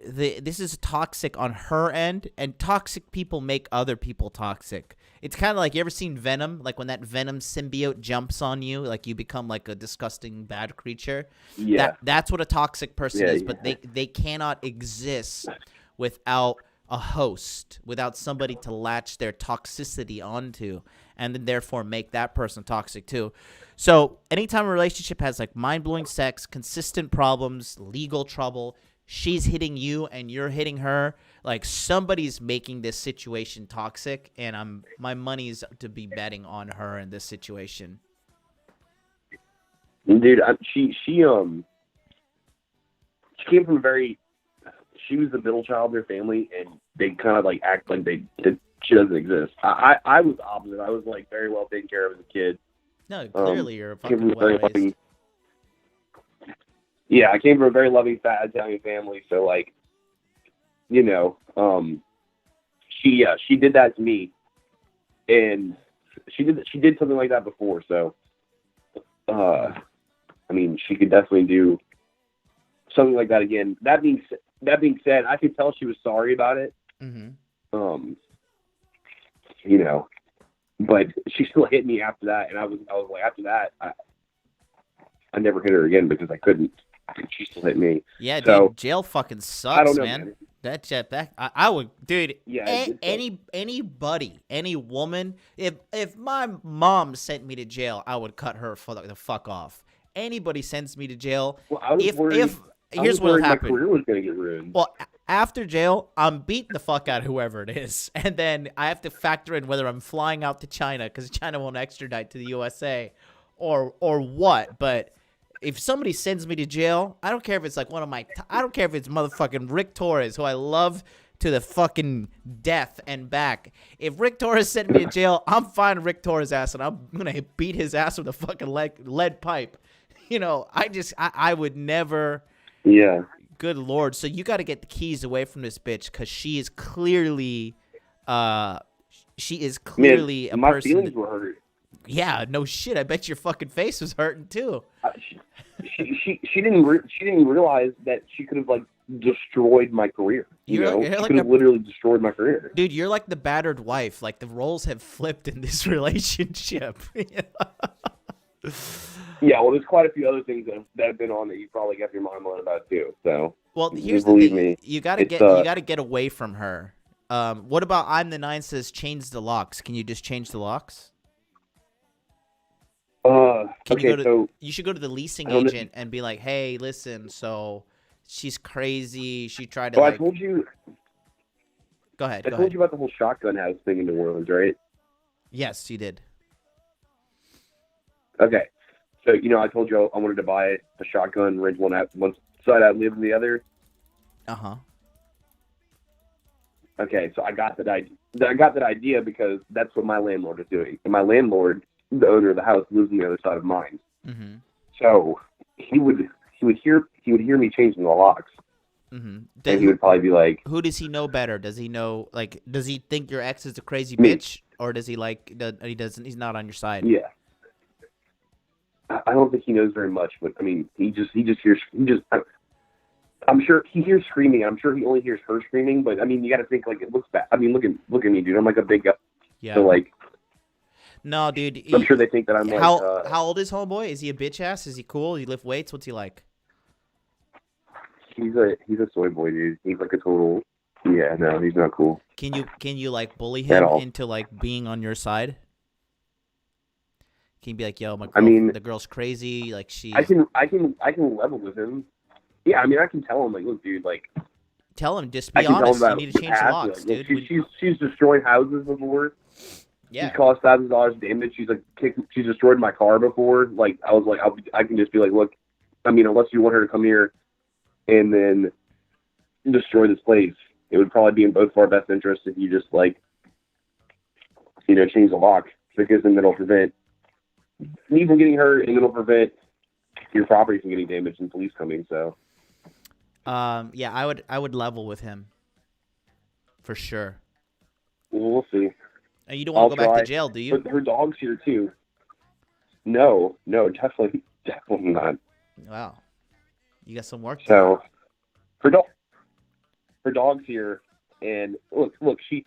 this is toxic on her end, and toxic people make other people toxic. It's kind of like, you ever seen Venom? Like when that Venom symbiote jumps on you, like you become like a disgusting bad creature.
Yeah.
That's what a toxic person is, but
yeah.
they cannot exist without a host, without somebody to latch their toxicity onto, and then therefore make that person toxic too. So anytime a relationship has like mind-blowing sex, consistent problems, legal trouble, she's hitting you and you're hitting her, like somebody's making this situation toxic, and my money's to be betting on her in this situation.
Dude, she came from she was the middle child in their family, and they kind of like act like she doesn't exist. I was opposite. I was like very well taken care of as a kid.
No, clearly you're a
came
fucking
from a very
well-raised.
loving, I came from a very loving, fat Italian family. So like, you know, she did that to me, and she did something like that before. So, I mean, she could definitely do something like that again. That being said, I could tell she was sorry about it.
Mm-hmm.
You know, but she still hit me after that, and I was like, after that, I never hit her again because I couldn't. She still hit me.
Yeah,
so,
dude, jail fucking sucks,
I don't know,
man. That jetpack, I would, dude.
Yeah,
Anybody, any woman, if my mom sent me to jail, I would cut her the fuck off. Anybody sends me to jail,
well, I was
here's what happened.
My career was going to get ruined.
Well, after jail, I'm beating the fuck out of whoever it is, and then I have to factor in whether I'm flying out to China because China won't extradite to the USA, or what. But if somebody sends me to jail, I don't care if it's like one of my, I don't care if it's motherfucking Rick Torres, who I love to the fucking death and back. If Rick Torres sent me to jail, I'm finding Rick Torres' ass and I'm gonna beat his ass with a fucking lead pipe. You know, I would never.
Yeah.
Good Lord. So you got to get the keys away from this bitch because she is clearly, a
Man, my
person.
feelings were hurt.
Yeah, no shit. I bet your fucking face was hurting too.
She didn't realize that she could have like destroyed my career. You know, she could have literally destroyed my career.
Dude, you're like the battered wife. Like the roles have flipped in this relationship.
Yeah, well, there's quite a few other things that have been on that you probably got your mind blown about too. So,
well, here's the thing: you gotta get away from her. What about I'm the 9 says change the locks? Can you just change the locks? You should go to the leasing agent and be like, hey, listen, so she's crazy. She tried to.
Well, I told you.
Go ahead.
I told you about the whole shotgun house thing in New Orleans, right?
Yes, you did.
Okay. So, you know, I told you I wanted to buy a shotgun, rent one side out, live in the other.
Uh-huh.
Okay, so I got that idea because that's what my landlord is doing. And my landlord, the owner of the house, lives on the other side of mine.
Mm-hmm.
So he would hear me changing the locks.
Mm-hmm.
And he would probably be like,
who does he know better? Does he know, like, does he think your ex is a crazy bitch? Or does he he's not on your side?
Yeah. I don't think he knows very much, but I mean, I'm sure he hears screaming. I'm sure he only hears her screaming, but I mean, you got to think like it looks bad. I mean, look at me, dude. I'm like a big guy.
Yeah.
So like,
no, dude.
I'm sure they think that I'm like.
How old is homeboy? Is he a bitch ass? Is he cool? He lift weights? What's he like?
He's a soy boy, dude. He's like a total. Yeah, no, he's not cool.
Can you like bully him into like being on your side? Can you be like, yo, the girl's crazy, like she.
I can level with him. Yeah, I mean, I can tell him like, look, dude, like.
Tell him, just be honest. You need to change the locks,
like,
dude.
She's destroyed houses before.
Yeah.
She's caused $1,000 damage. She's like she's destroyed my car before. Like I was like, I can just be like, look, I mean, unless you want her to come here, and then destroy this place, it would probably be in both of our best interests if you just like, you know, change the lock because then it'll prevent me from getting hurt, and it'll prevent your property from getting damaged and police coming. So,
yeah, I would level with him for sure.
We'll see.
And you don't want to go back to jail, do you?
But her dog's here too. No, definitely not.
Wow, you got some work.
So, her dog's here, and look, she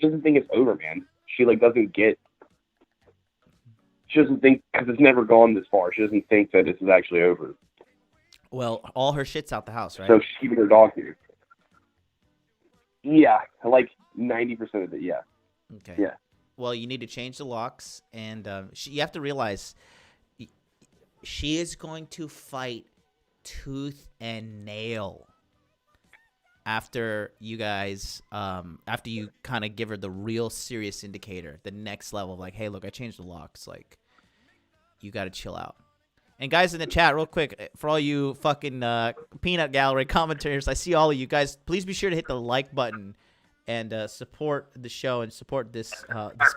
doesn't think it's over, man. She like doesn't get. She doesn't think, because it's never gone this far, she doesn't think that this is actually over.
Well, all her shit's out the house, right?
So she's keeping her dog here. Yeah, like 90% of it, yeah.
Okay.
Yeah.
Well, you need to change the locks, and you have to realize she is going to fight tooth and nail after you guys, after you kind of give her the real serious indicator, the next level of like, hey, look, I changed the locks. Like, you got to chill out. And guys in the chat, real quick, for all you fucking peanut gallery commentators, I see all of you guys. Please be sure to hit the like button and support the show and support this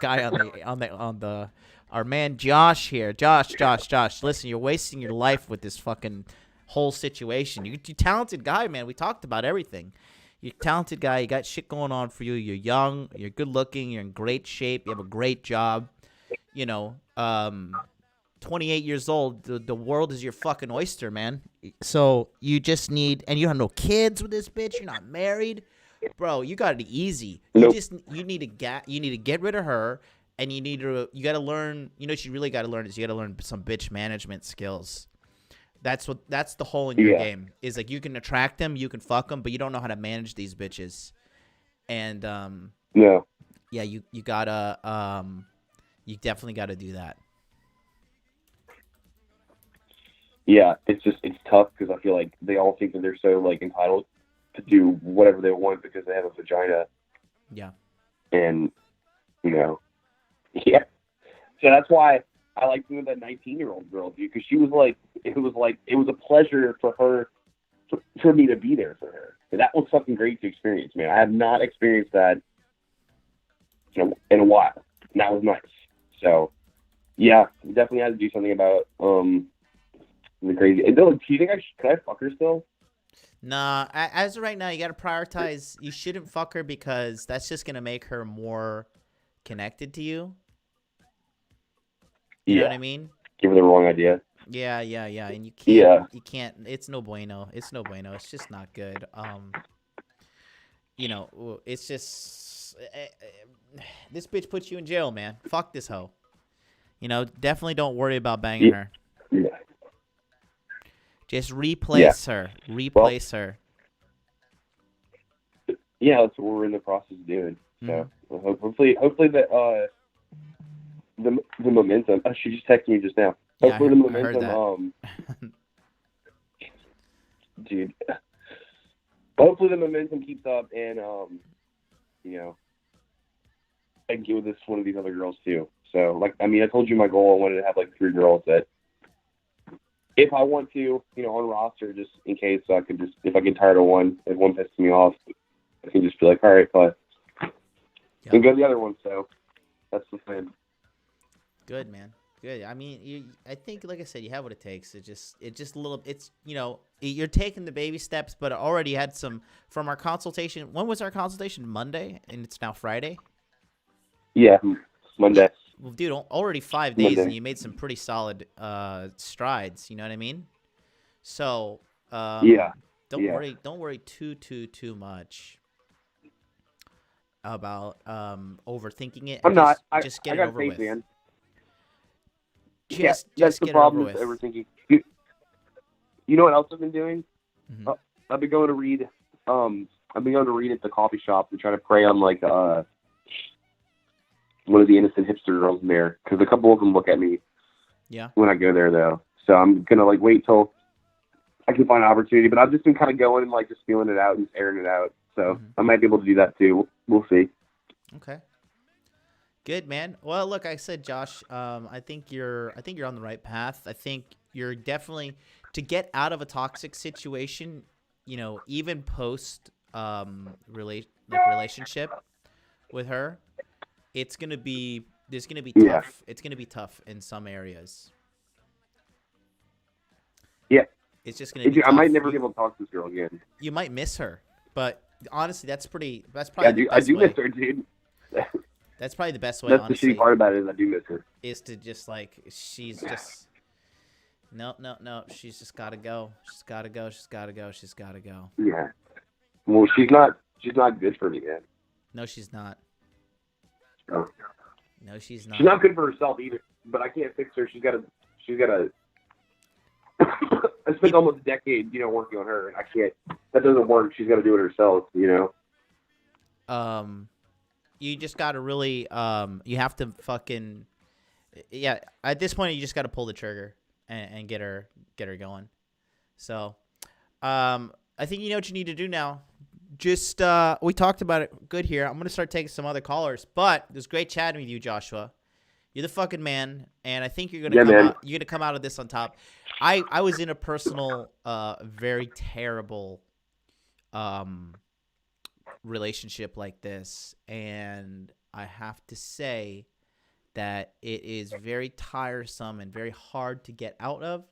guy on our man Josh here. Josh. Listen, you're wasting your life with this fucking whole situation. You're a talented guy, man. We talked about everything. You're a talented guy. You got shit going on for you. You're young. You're good looking. You're in great shape. You have a great job. You know, 28 years old. The world is your fucking oyster, man. So you just need, and you have no kids with this bitch. You're not married, bro. You got it easy.
Nope.
You need to get rid of her, and you got to learn. You know what you really got to learn is you got to learn some bitch management skills. That's the hole in your game is like you can attract them, you can fuck them, but you don't know how to manage these bitches. And you gotta you definitely gotta do that.
Yeah, it's tough because I feel like they all think that they're so like entitled to do whatever they want because they have a vagina.
Yeah.
And yeah. So that's why I liked seeing that 19-year-old girl, dude, because she was like, it was a pleasure for her, for me to be there for her. And that was something great to experience, man. I have not experienced that in a while. And that was nice. So, yeah, definitely had to do something about the crazy. And Dylan, do you think can I fuck her still?
Nah, as of right now, you got to prioritize. You shouldn't fuck her because that's just going to make her more connected to you. You know what I mean?
Give her the wrong idea.
Yeah. And you can't, it's no bueno. It's no bueno. It's just not good. It's just, this bitch puts you in jail, man. Fuck this hoe. Definitely don't worry about banging her.
Yeah.
Just replace her. Replace her.
Yeah, that's what we're in the process of doing. So hopefully that the momentum. Oh, she just texted me just now. Hopefully the momentum. Dude. Hopefully the momentum keeps up, and I can get with one of these other girls too. So I told you my goal. I wanted to have 3 girls that, if I want to, on roster, just in case if I get tired of one, if one pisses me off, I can just be like, all right, but and go to the other one. So that's the plan.
Good, man. Good. I mean, I think, like I said, you have what it takes. It's just a little. You're taking the baby steps, but already had some from our consultation. When was our consultation? Monday, and it's now Friday.
Yeah, Monday.
Well, dude, already 5 days, and you made some pretty solid strides. You know what I mean? So, don't worry too much about overthinking it.
I'm not.
Just get
I
it
got
over
faith,
with.
man.
Just
that's the
get
problem
it
with
over with.
overthinking. You know what else I've been doing?
Mm-hmm.
I've been going to read. I've been going to read at the coffee shop and try to prey on one of the innocent hipster girls in there, because a couple of them look at me when I go there, though. So I'm gonna wait till I can find an opportunity. But I've just been kind of going and just feeling it out and airing it out. So I might be able to do that too. We'll see.
Okay. Good, man. Well, look, I said, Josh, I think you're on the right path. I think you're definitely, to get out of a toxic situation, even post relationship with her, there's gonna be tough.
Yeah.
It's gonna be tough in some areas.
Yeah.
It's just gonna be
I
tough.
might never be able to talk to this girl again.
You might miss her, but honestly, that's probably the best way.
I do miss her, dude.
That's probably the best way.
That's
honestly,
the shitty part about it, is I do miss her.
Is to just she's just no. She's just gotta go. She's gotta go.
Yeah. Well, she's not good for me, man.
No, she's not.
Oh.
No, she's not.
She's not good for herself either. But I can't fix her. She's got to. I spent almost a decade, working on her, and I can't. That doesn't work. She's got to do it herself,
You just gotta really, you have to fucking, at this point, you just gotta pull the trigger and get her going. So, I think you know what you need to do now. Just, we talked about it good here. I'm gonna start taking some other callers, but it was great chatting with you, Joshua. You're the fucking man, and I think you're gonna come out of this on top. I was in a personal, very terrible, relationship like this, and I have to say that it is very tiresome and very hard to get out of,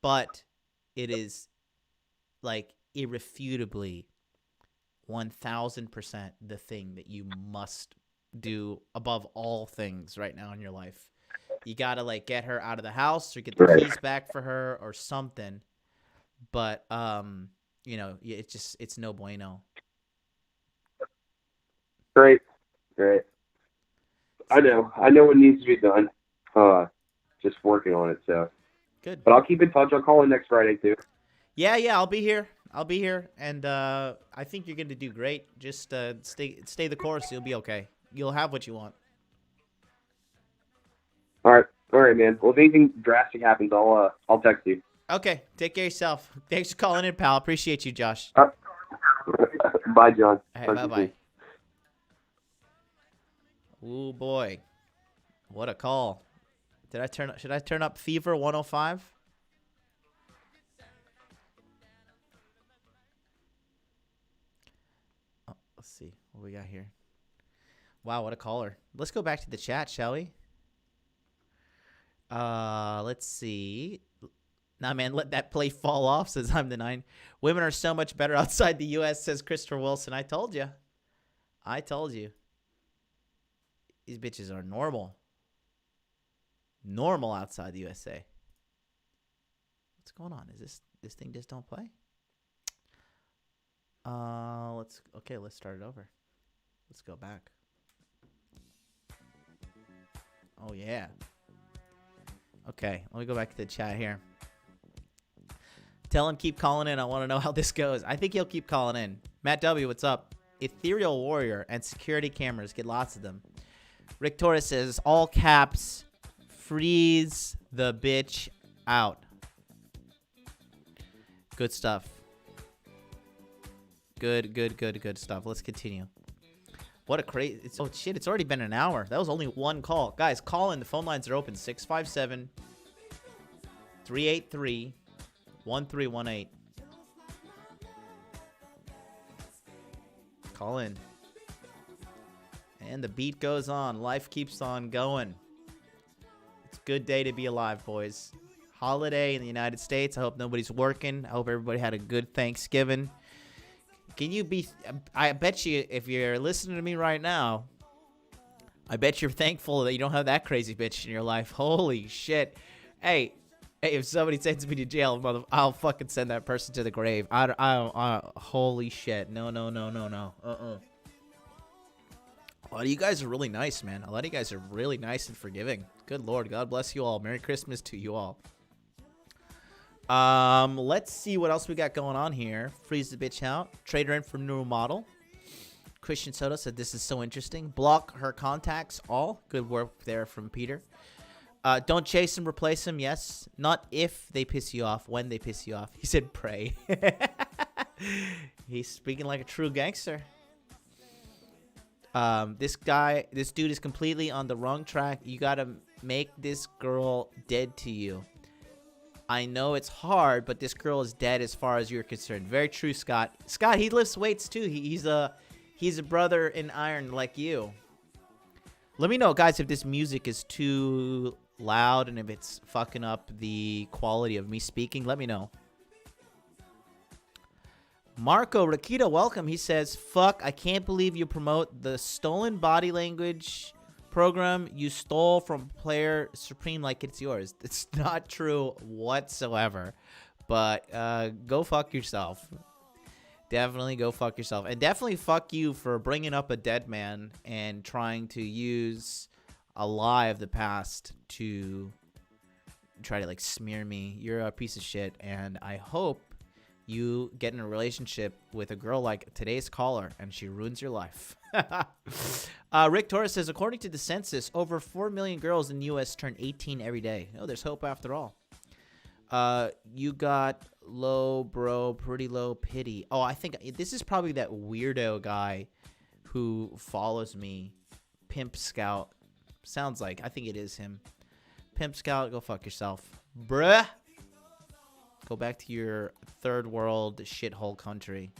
but it is irrefutably 1000% the thing that you must do above all things right now in your life. You gotta get her out of the house or get the keys back for her or something, but it's no bueno.
Great. I know what needs to be done. Just working on it, so.
Good.
But I'll keep in touch. I'll call in next Friday, too.
Yeah, I'll be here, and I think you're going to do great. Just stay the course. You'll be okay. You'll have what you want.
All right, man. Well, if anything drastic happens, I'll text you.
Okay, take care of yourself. Thanks for calling in, pal. Appreciate you, Josh.
Bye, John.
Hey, bye-bye. Ooh, boy. What a call. Should I turn up Fever 105? Oh, let's see what we got here. Wow, what a caller. Let's go back to the chat, shall we? Let's see. Nah, man, let that play fall off, says I'm the 9. Women are so much better outside the U.S., says Christopher Wilson. I told you. These bitches are normal. Normal outside the USA. What's going on? Is this thing just don't play? Let's start it over. Let's go back. Oh yeah. Okay, let me go back to the chat here. Tell him keep calling in. I want to know how this goes. I think he'll keep calling in. Matt W, what's up? Ethereal Warrior and security cameras. Get lots of them. Rick Torres says, all caps, freeze the bitch out. Good stuff. Good stuff. Let's continue. What a crazy... Oh, shit. It's already been an hour. That was only one call. Guys, call in. The phone lines are open. 657-383-1318. Call in. And the beat goes on. Life keeps on going. It's a good day to be alive, boys. Holiday in the United States. I hope nobody's working. I hope everybody had a good Thanksgiving. Can you be... I bet you, if you're listening to me right now, I bet you're thankful that you don't have that crazy bitch in your life. Holy shit. Hey, if somebody sends me to jail, I'll fucking send that person to the grave. Holy shit. No. A lot of you guys are really nice, man. A lot of you guys are really nice and forgiving. Good Lord. God bless you all. Merry Christmas to you all. Let's see what else we got going on here. Freeze the bitch out. Trade her in for new model. Christian Soto said this is so interesting. Block her contacts all. Good work there from Peter. Don't chase him, replace him. Yes. Not if they piss you off, when they piss you off. He said pray. He's speaking like a true gangster. This dude is completely on the wrong track. You gotta make this girl dead to you. I know it's hard, but this girl is dead as far as you're concerned. Very true, Scott. Scott, he lifts weights too. He's a brother in iron like you. Let me know, guys, if this music is too loud and if it's fucking up the quality of me speaking. Let me know. Marco Rakita, welcome. He says, fuck, I can't believe you promote the stolen body language program you stole from Player Supreme like it's yours. It's not true whatsoever. But go fuck yourself. Definitely go fuck yourself. And definitely fuck you for bringing up a dead man and trying to use a lie of the past to try to, like, smear me. You're a piece of shit, and I hope you get in a relationship with a girl like today's caller and she ruins your life. Rick Torres says, according to the census, over 4 million girls in the U.S. turn 18 every day. Oh, there's hope after all. You got low, bro, pretty low pity. Oh, I think this is probably that weirdo guy who follows me. Pimp Scout. Sounds like. I think it is him. Pimp Scout, go fuck yourself. Bruh. Go back to your third world shithole country.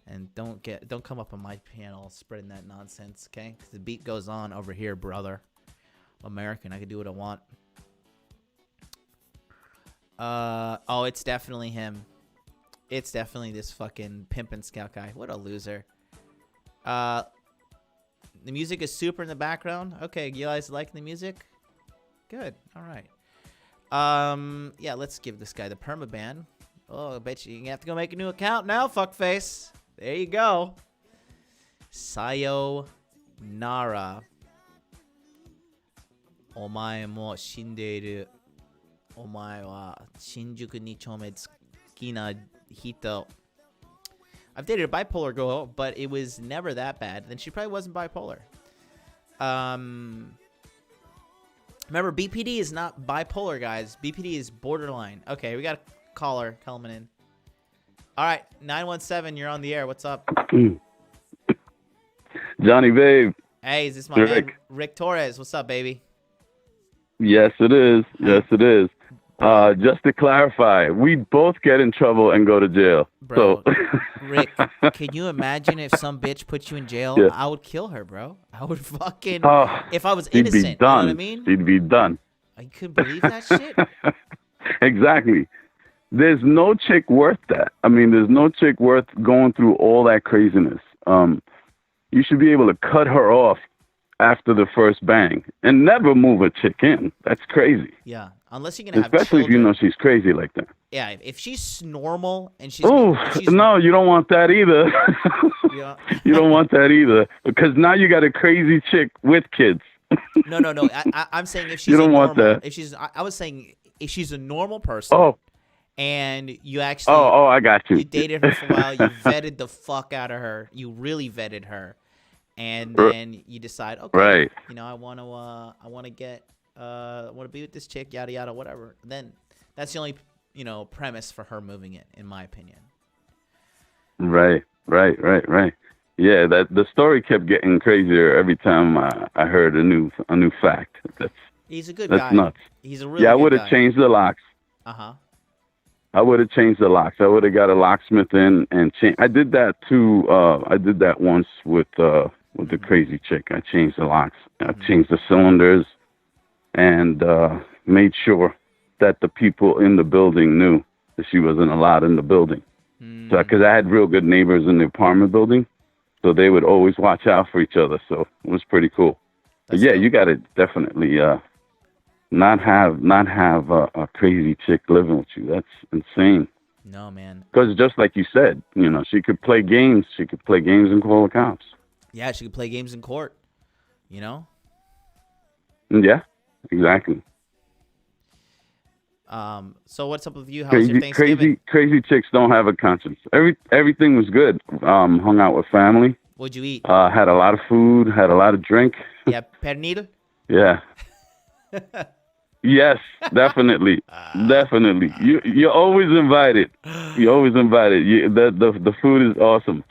And don't come up on my panel spreading that nonsense, okay? 'Cause the beat goes on over here, brother. I'm American. I can do what I want. Oh, it's definitely him. It's definitely this fucking Pimpin' Scout guy. What a loser. The music is super in the background. Okay, you guys liking the music? Good. All right. Yeah, let's give this guy the permaban. Oh, I bet you have to go make a new account now, fuckface. There you go. Sayonara. Omae mo shindeiru. Omae wa Shinjuku ni chome tsuki na hito. I've dated a bipolar girl, but it was never that bad. Then she probably wasn't bipolar. Remember, BPD is not bipolar, guys. BPD is borderline. Okay, we got a caller coming in. All right, 917, you're on the air. What's up?
Johnny, babe.
Hey, is this my man, Rick Torres? What's up, baby?
Yes, it is. Yes, it is. Just to clarify, we both get in trouble and go to jail.
Bro,
So,
Rick, can you imagine if some bitch put you in jail?
Yeah.
I would kill her, bro. I would fucking
oh,
if I was
she'd
innocent.
be
You know
done.
what I mean?
She'd be done.
I couldn't believe that shit.
Exactly. There's no chick worth that. I mean, there's no chick worth going through all that craziness. You should be able to cut her off after the first bang and never move a chick in. That's crazy.
Yeah, unless you're gonna have
Especially if you
children.
know she's crazy like that.
Yeah, if she's normal and she's,
Oh,
if she's
no, you don't want that either.
Yeah.
You don't want that either. Because now you got a crazy chick with kids.
No. I'm saying if she's
You don't
a
want
normal,
that.
if she's, I was saying if she's a normal person.
Oh.
And you actually.
Oh, I got you.
You dated her for a while. You vetted the fuck out of her. You really vetted her, and then you decide, okay,
Right.
you know, I want to be with this chick, yada yada, whatever. Then that's the only, you know, premise for her moving in my opinion.
Right. Yeah, that the story kept getting crazier every time I heard a new fact.
He's a good
That's
guy.
nuts.
He's a really
I
good
would
guy.
have changed the locks.
Uh-huh.
I would have changed the locks. I would have got a locksmith in and changed. I did that too. I did that once with the crazy chick. I changed the locks. I changed the cylinders, and made sure that the people in the building knew that she wasn't allowed in the building. So, because I had real good neighbors in the apartment building, so they would always watch out for each other. So it was pretty cool. But yeah, you got to definitely not have a crazy chick living with you. That's insane.
No, man.
Because just like you said, you know, she could play games. She could play games and call the cops.
Yeah, she could play games in court. You know.
Yeah, exactly.
So what's up with you? How's your Thanksgiving?
Crazy chicks don't have a conscience. Everything was good. Hung out with family.
What'd you eat?
Had a lot of food. Had a lot of drink.
Yeah, pernil.
Yeah. Yes, definitely. Definitely. You're always invited. You're always invited. The food is awesome.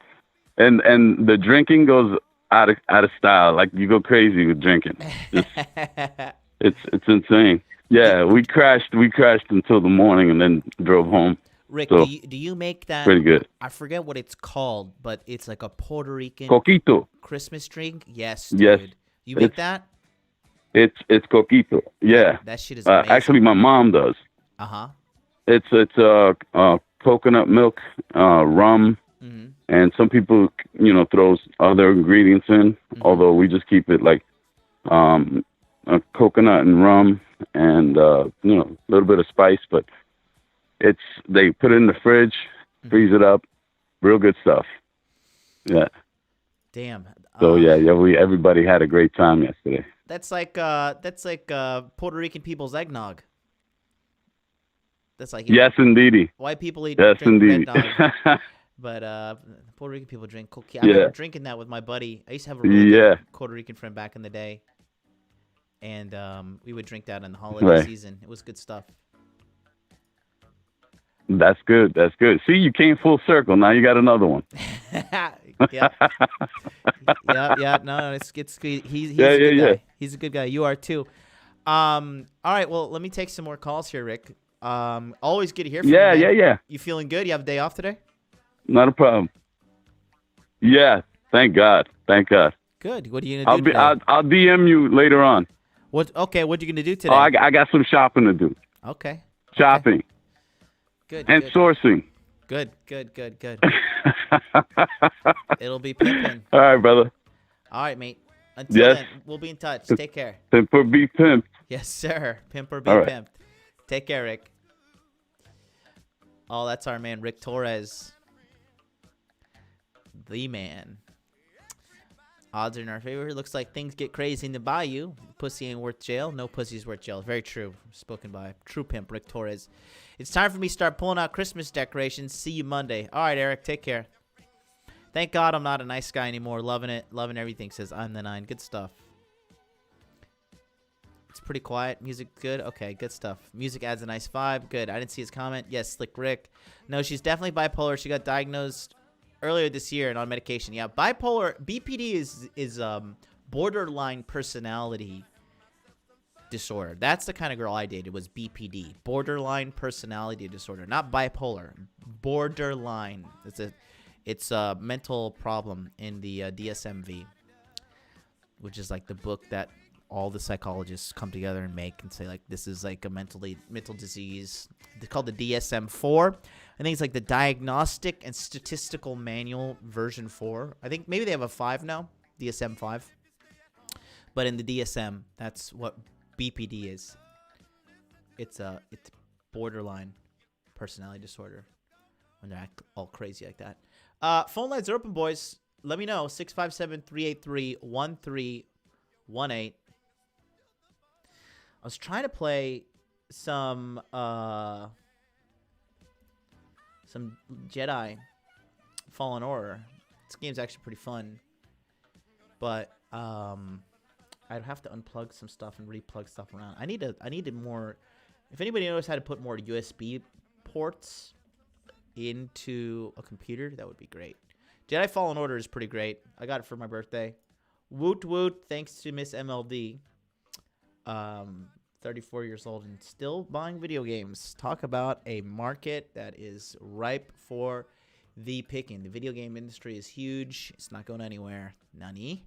And the drinking goes out of style. Like you go crazy with drinking. It's insane. Yeah, we crashed until the morning and then drove home.
Rick,
So,
do you make that?
pretty good.
I forget what it's called, but it's like a Puerto Rican
Coquito.
Christmas drink. Yes, dude.
Yes.
You make that?
It's coquito. Yeah.
That shit is amazing.
Actually, my mom does.
Uh-huh.
It's coconut milk, rum, and some people, you know, throws other ingredients in. Although we just keep it like coconut and rum, and you know, a little bit of spice. But they put it in the fridge, freeze it up, real good stuff. Yeah.
Damn.
So everybody had a great time yesterday.
That's like Puerto Rican people's eggnog. That's like
Yes, indeedy.
white people eat
Yes,
drink
indeedy.
red dog, but Puerto Rican people drink coquito. I remember drinking that with my buddy. I used to have a really good Puerto Rican friend back in the day, and we would drink that in the holiday season. It was good stuff.
That's good. That's good. See, you came full circle. Now you got another one.
Yeah. No, it's good. He's a good guy. He's a good guy. You are too. All right. Well, let me take some more calls here, Rick. Always good to hear from you.
Yeah.
You feeling good? You have a day off today?
Not a problem. Yeah. Thank God.
Good. What are you gonna do today?
I'll DM you later on.
What? Okay. What are you gonna do today?
Oh, I got some shopping to do.
Okay.
Shopping.
Good.
And sourcing.
Good. It'll be pimping.
All right, brother.
All right, mate. Until then, we'll be in touch. Take care.
Pimp or be pimped.
Yes, sir. Pimp or be
All right.
pimped. Take care, Rick. Oh, that's our man, Rick Torres. The man. Odds are in our favor. Looks like things get crazy in the bayou. Pussy ain't worth jail. No pussy's worth jail. Very true. Spoken by true pimp, Rick Torres. It's time for me to start pulling out Christmas decorations. See you Monday. All right, Eric. Take care. Thank God I'm not a nice guy anymore. Loving it. Loving everything. Says I'm the 9. Good stuff. It's pretty quiet. Music good. Okay, good stuff. Music adds a nice vibe. Good. I didn't see his comment. Yes, Slick Rick. No, she's definitely bipolar. She got diagnosed earlier this year and on medication. Yeah, bipolar. BPD is borderline personality disorder. That's the kind of girl I dated, was BPD, borderline personality disorder, not bipolar, borderline. It's a mental problem in the DSM-V, which is like the book that all the psychologists come together and make and say, like, this is like a mental disease. It's called the DSM-4. I think it's like the Diagnostic and Statistical Manual version 4. I think maybe they have a 5 now, DSM-5. But in the DSM, that's what BPD is. It's borderline personality disorder when they act all crazy like that. Phone lines are open, boys. Let me know. 657-383-1318. I was trying to play some Jedi Fallen Order. This game's actually pretty fun, but I'd have to unplug some stuff and replug stuff around. I needed more. If anybody knows how to put more USB ports into a computer, that would be great. Jedi Fallen Order is pretty great. I got it for my birthday. Woot woot! Thanks to Miss MLD. 34 years old and still buying video games. Talk about a market that is ripe for the picking. The video game industry is huge. It's not going anywhere. Nani?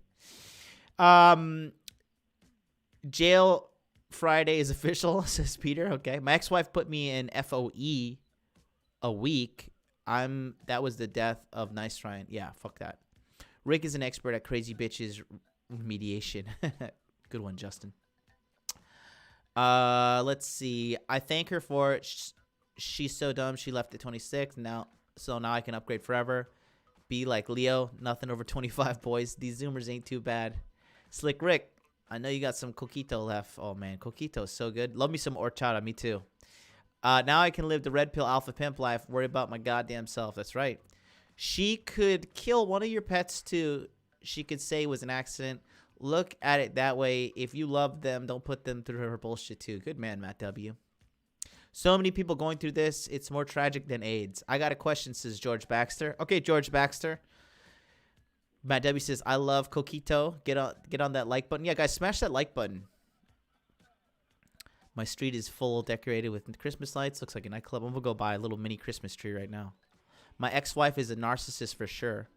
Jail Friday is official, says Peter. Okay. My ex-wife put me in FOE a week. That was the death of Nice Trying. Yeah, fuck that. Rick is an expert at crazy bitches mediation. Good one, Justin. Let's see. I thank her for it. She's so dumb. She left at 26 now, so now I can upgrade forever. Be like Leo. Nothing over 25, boys. These Zoomers ain't too bad. Slick Rick, I know you got some coquito left. Oh man, coquito is so good. Love me some horchata. Me too. Now I can live the red pill alpha pimp life. Worry about my goddamn self. That's right. She could kill one of your pets too. She could say it was an accident. Look at it that way. If you love them, don't put them through her bullshit too. Good man, Matt W. So many people going through this. It's more tragic than AIDS. I got a question, says George Baxter. Okay, George Baxter. Matt W says, I love coquito. Get on that like button. Yeah, guys, smash that like button. My street is full decorated with Christmas lights. Looks like a nightclub. I'm going to go buy a little mini Christmas tree right now. My ex-wife is a narcissist for sure.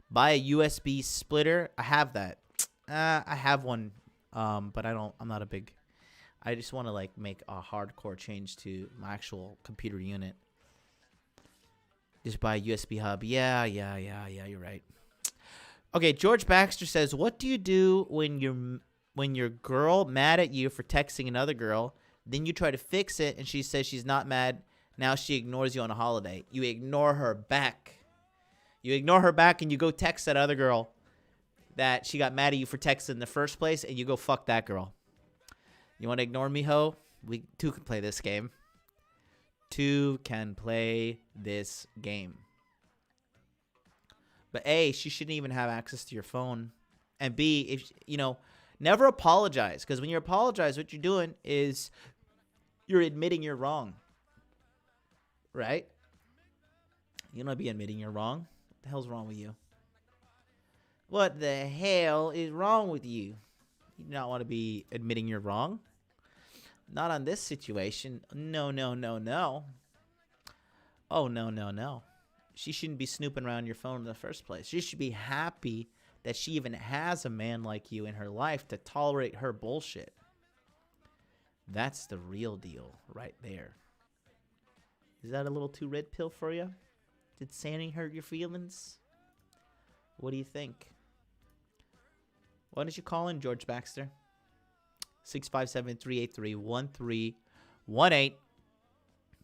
Buy a USB splitter. I have that. I have one, but I'm not a big. I just want to like make a hardcore change to my actual computer unit. Just buy a USB hub. Yeah. You're right. Okay, George Baxter says, "What do you do when your girl mad at you for texting another girl? Then you try to fix it, and she says she's not mad. Now she ignores you on a holiday. You ignore her back. You ignore her back, and you go text that other girl that she got mad at you for texting in the first place, and you go fuck that girl. You want to ignore me, ho? We two can play this game. Two can play this game. But A, she shouldn't even have access to your phone. And B, if never apologize. Because when you apologize, what you're doing is you're admitting you're wrong. Right? You don't be admitting you're wrong. What the hell's wrong with you? What the hell is wrong with you? You do not want to be admitting you're wrong. Not on this situation. No. Oh, no. She shouldn't be snooping around your phone in the first place. She should be happy that she even has a man like you in her life to tolerate her bullshit. That's the real deal right there. Is that a little too red pill for you? Did Sandy hurt your feelings? What do you think? Why don't you call in, George Baxter? 657-383-1318.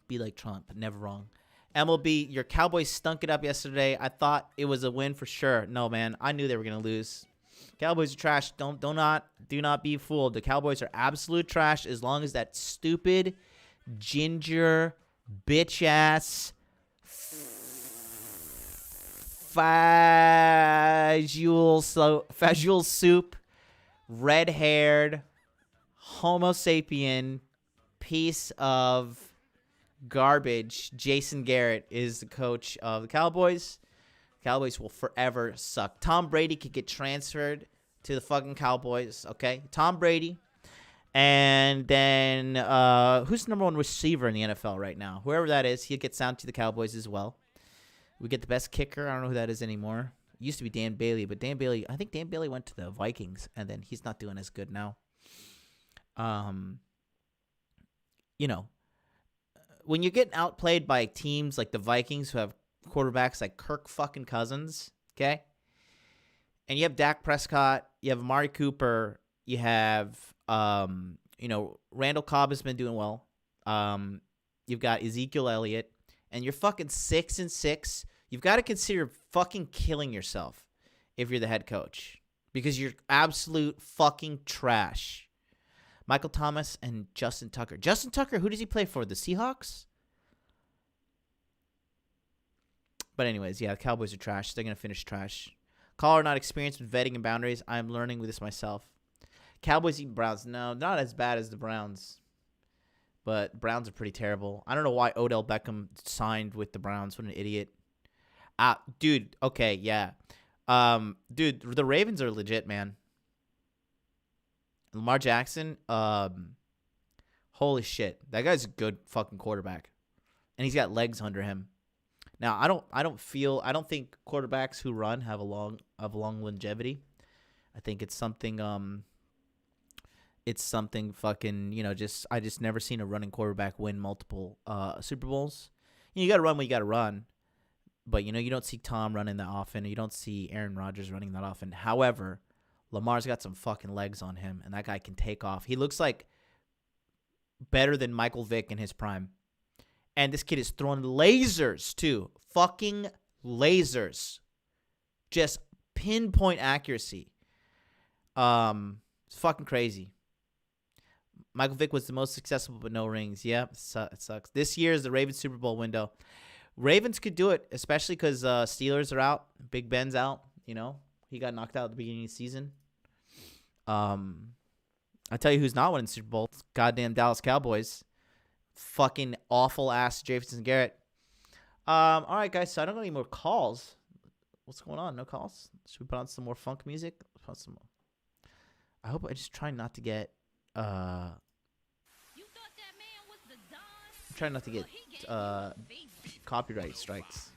Be like Trump, never wrong. MLB, your Cowboys stunk it up yesterday. I thought it was a win for sure. No, man, I knew they were gonna lose. Cowboys are trash. Do not be fooled. The Cowboys are absolute trash as long as that stupid ginger bitch ass Fajul soup, red-haired, Homo sapien piece of garbage. Jason Garrett is the coach of the Cowboys. Cowboys will forever suck. Tom Brady could get transferred to the fucking Cowboys, okay? Tom Brady And then who's the number one receiver in the NFL right now? Whoever that is, he gets down to the Cowboys as well. We get the best kicker. I don't know who that is anymore. It used to be Dan Bailey, but I think Dan Bailey went to the Vikings, and then he's not doing as good now. You know, when you're getting outplayed by teams like the Vikings who have quarterbacks like Kirk fucking Cousins, okay? And you have Dak Prescott, you have Amari Cooper, you have, Randall Cobb has been doing well. You've got Ezekiel Elliott, and you're fucking 6-6. You've got to consider fucking killing yourself if you're the head coach because you're absolute fucking trash. Michael Thomas and Justin Tucker. Justin Tucker, who does he play for? The Seahawks? But anyways, yeah, the Cowboys are trash. They're going to finish trash. Caller not experienced with vetting and boundaries. I'm learning with this myself. Cowboys eat Browns. No, not as bad as the Browns. But Browns are pretty terrible. I don't know why Odell Beckham signed with the Browns. What an idiot. Dude, okay, yeah. Dude, the Ravens are legit, man. Lamar Jackson, holy shit. That guy's a good fucking quarterback. And he's got legs under him. Now, I don't think quarterbacks who run have a long longevity. I think it's something fucking, I just never seen a running quarterback win multiple Super Bowls. You got to run when you got to run. But, you don't see Tom running that often. You don't see Aaron Rodgers running that often. However, Lamar's got some fucking legs on him, and that guy can take off. He looks like better than Michael Vick in his prime. And this kid is throwing lasers, too. Fucking lasers. Just pinpoint accuracy. It's fucking crazy. Michael Vick was the most successful, but no rings. Yeah, it sucks. This year is the Ravens Super Bowl window. Ravens could do it, especially because Steelers are out. Big Ben's out, He got knocked out at the beginning of the season. I tell you who's not winning the Super Bowl. It's goddamn Dallas Cowboys. Fucking awful ass Jason Garrett. All right, guys. So I don't got any more calls. What's going on? No calls? Should we put on some more funk music? Put on some more. I hope I just try not to get. I'm trying not to get copyright strikes.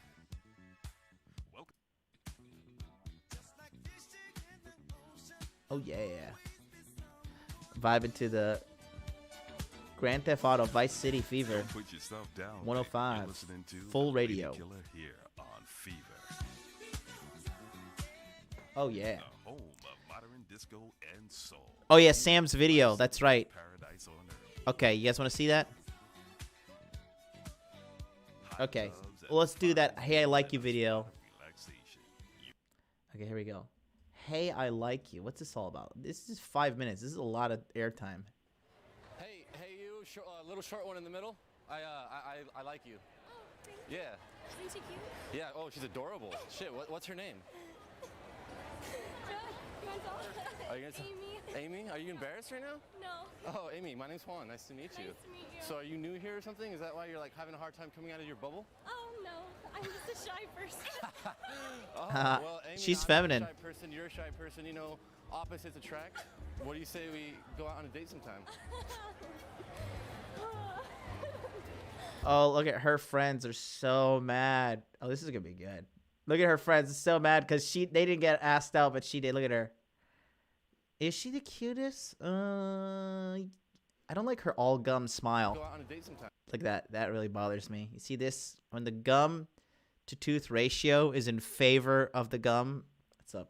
Oh yeah. Vibing to the Grand Theft Auto Vice City Fever. 105 full radio. Oh yeah. Oh yeah, Sam's video. That's right. Okay, you guys want to see that? Okay, well, let's do that. Hey, I like you video. Okay, here we go. Hey, I like you. What's this all about? This is 5 minutes. This is a lot of airtime.
Hey, you, little short one in the middle. I like you.
Oh, thank
you. Yeah.
Isn't she cute?
Yeah. Oh, she's adorable. Shit. What's her name? Are you gonna Amy? Are you embarrassed right now?
No.
Oh, Amy, my name's Juan. Nice to meet you.
Nice to meet you.
So are you new here or something? Is that why you're like having a hard time coming out of your bubble?
Oh no, I'm just a shy person.
Well, Amy,
She's
I'm
feminine.
a shy person. You're a shy person. Opposites attract. What do you say we go out on a date sometime?
Oh, look at her friends are so mad. Oh, this is gonna be good. Look at her friends, so mad because they didn't get asked out, but she did. Look at her. Is she the cutest? I don't like her all gum smile.
Go out on a date sometime.
Like that. That really bothers me. You see this? When the gum to tooth ratio is in favor of the gum, it's a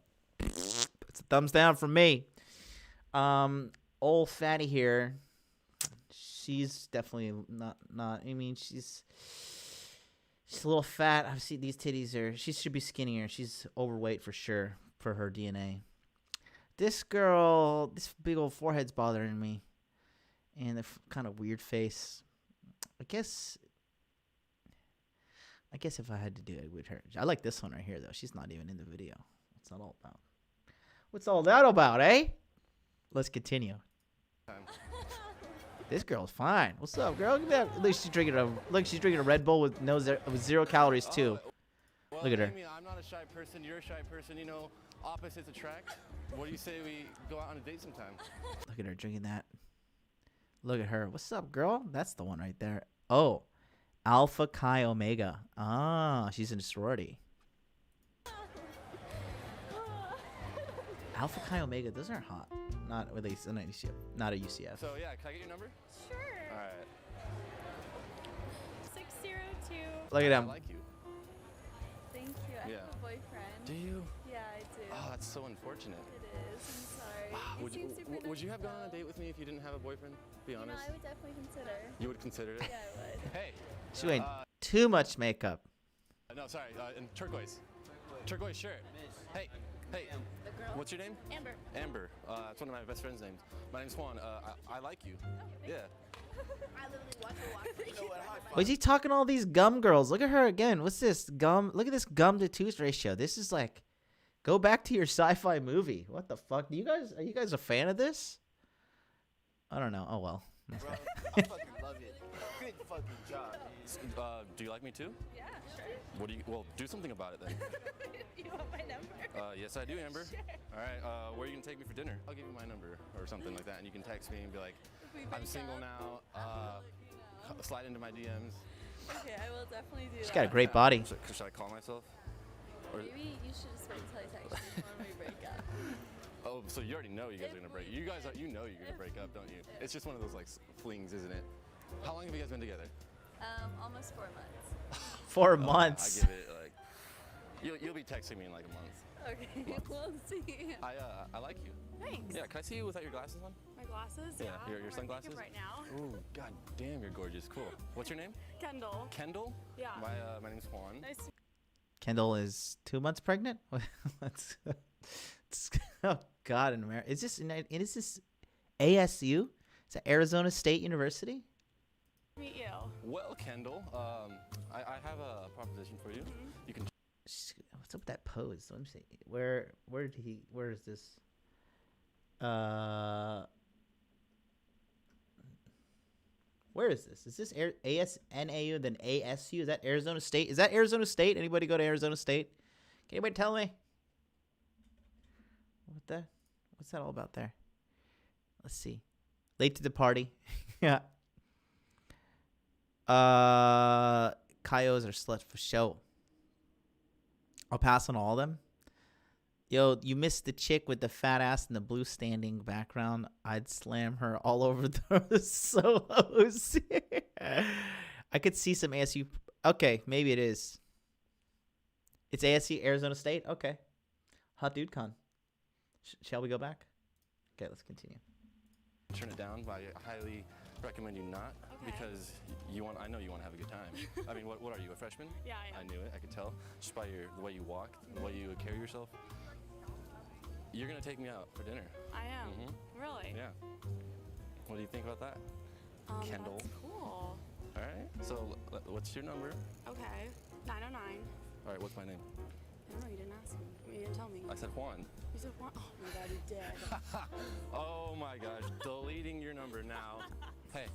thumbs down from me. Old fatty here. She's definitely not. I mean, she's a little fat. I've seen these titties she should be skinnier. She's overweight for sure for her DNA. This girl, this big old forehead's bothering me. And the kind of weird face. I guess if I had to do it with her. I like this one right here, though. She's not even in the video. What's that all about? What's all that about, eh? Let's continue. This girl's fine. What's up, girl? Look at that. Look, she's drinking a Red Bull with with 0 calories too.
Well,
Look at her.
Amy, I'm not a shy person. You're a shy person. Opposites attract. What do you say we go out on a date sometime?
Look at her drinking that. Look at her. What's up, girl? That's the one right there. Oh, Alpha Chi Omega. Ah, she's in a sorority. Alpha Chi Omega. Those are hot. Not at least not UCF. Not a UCF.
So yeah, can I get your number?
Sure.
All right.
602.
Look at
I
him.
like you.
Thank you. I
Yeah.
have a boyfriend.
Do you?
Yeah, I do.
Oh, that's so unfortunate.
It is. I'm sorry.
Would
He
you
seems super
would you
nice,
have gone on a
though.
date with me if you didn't have a boyfriend? Be
You know,
honest.
I would definitely consider.
You would consider it?
Yeah, I would.
Hey.
She wearing too much makeup.
No, sorry. In turquoise. Turquoise shirt. Hey. Hey.
The girl.
What's your name?
Amber.
Amber. That's one of my best friend's names. My name's Juan. I like you. Yeah.
I literally watch her walk. You know what?
Why is he talking to all these gum girls? Look at her again. What's this gum? Look at this gum to tooth ratio. This is like, go back to your sci-fi movie. What the fuck? Are you guys a fan of this? I don't know. Oh well.
Bro, I fucking love it. Good fucking job, man.
Do you like me too?
Yeah, sure.
What do you? Well, do something about it then.
You want my number?
Yes, I do, Amber.
Sure.
All right. Where are you gonna take me for dinner? I'll give you my number or something like that, and you can text me and be like,
If we
"I'm
break
single
up,
now.
I'll let you know.
Slide into my DMs."
Okay, I will definitely do
She's
that.
got a great body.
Should I call myself? Or,
Maybe you should just wait until I text you when we break up.
oh, so you already know you guys are gonna break. You guys are, you know you're gonna break up, don't you? It's just one of those like flings, isn't it? How long have you guys been together?
Almost 4 months.
4
I
months.
give it like you'll be texting me in like a month.
Okay, we'll see.
I like you.
Thanks.
Yeah, can I see you without your glasses on?
My glasses?
Yeah,
Yeah.
your
I'm wearing
sunglasses?
makeup right now.
Ooh, god damn, you're gorgeous. Cool. What's your name?
Kendall.
Kendall?
Yeah.
My name's Juan.
Nice to
Kendall is 2 months pregnant. Oh God, in America, is this ASU? Is that Arizona State University?
meet you.
Well, Kendall, I have a proposition for you.
Mm-hmm.
You can
What's up with that pose? Let me see. Where is this? Where is this? Is this ASNAU then ASU? Is that Arizona State? Is that Arizona State? Anybody go to Arizona State? Can anybody tell me? What's that all about there? Let's see. Late to the party. Yeah. Kayos are sluts for show. I'll pass on all of them. Yo, you missed the chick with the fat ass and the blue standing background. I'd slam her all over the solos. I could see some ASU. Okay, maybe it is. It's ASU Arizona State? Okay. Hot Dude Con. Shall we go back? Okay, let's continue.
turn it down, but I highly recommend you not because I know you want to have a good time. I mean, what are you, a freshman?
Yeah, I am.
I knew it. I could tell just by the way you walk, the way you carry yourself. You're gonna take me out for dinner.
I am.
Mm-hmm.
Really?
Yeah. What do you think about that, Kendall?
That's cool.
All right. So, what's your number?
Okay. 909.
All right. What's my name?
I don't know. You didn't ask me. I mean, you didn't tell me.
I said Juan.
You said Juan. Oh my God, you did.
Oh my gosh, deleting your number now. Hey.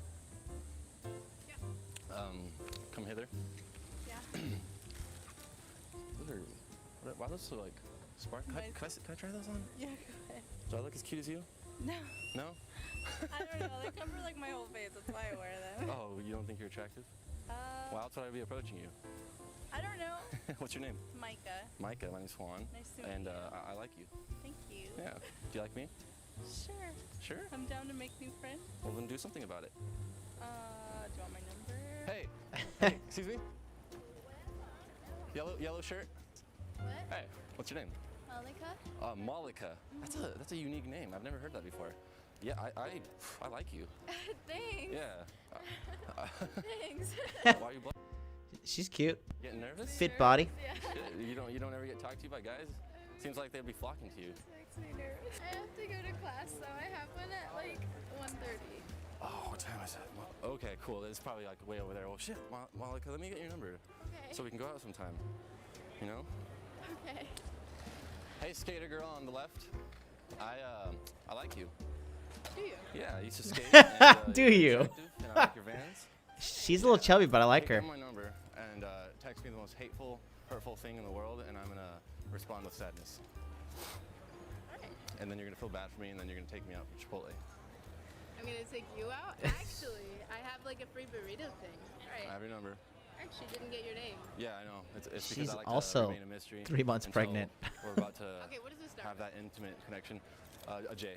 Come hither.
Yeah.
Why are those so like spark? Can I try those on?
Yeah, go ahead.
Do I look as cute as you?
No.
No?
I don't know. They cover like my whole face. That's why I wear them.
Oh, you don't think you're attractive? Why else would I be approaching you?
I don't know.
What's your name?
Micah.
Micah. My name's Juan.
Nice to meet
and
you.
I like you.
Thank you.
Yeah. Do you like me?
Sure.
Sure.
I'm down to make new friends.
Well, then do something about it.
Do you want my number?
Hey. Hey. Excuse me. Yellow shirt.
What?
Hey. What's your name?
Malika?
Malika. That's a unique name. I've never heard that before. Yeah, I like you.
Thanks.
Yeah.
Thanks.
Why are you
She's cute.
getting nervous?
Fit body.
Yeah.
You don't ever get talked to by guys? Seems like they'd be flocking to you.
Makes me nervous. I have to go to class, so I have one at like 1:30.
Oh, what time is it? Okay, cool. It's probably like way over there. Well, shit, Malika, let me get your number.
Okay.
So we can go out sometime. You know?
Okay.
Hey, skater girl on the left. I like you.
Do you?
Yeah, I used to skate. And,
Do
you're
you?
attractive, and I like your Vans.
She's a little chubby, but I like her.
Take down my number and text me the most hateful, hurtful thing in the world, and I'm gonna respond with sadness.
Alright.
And then you're gonna feel bad for me, and then you're gonna take me out for Chipotle.
I'm gonna take you out. Actually, I have like a free burrito thing. Right.
I have your number.
Actually, didn't get your name.
Yeah, I know. It's because
She's
I like
also
to remain a mystery
3 months
until
pregnant.
We're about to
Okay, what does this start
have that intimate connection. A J.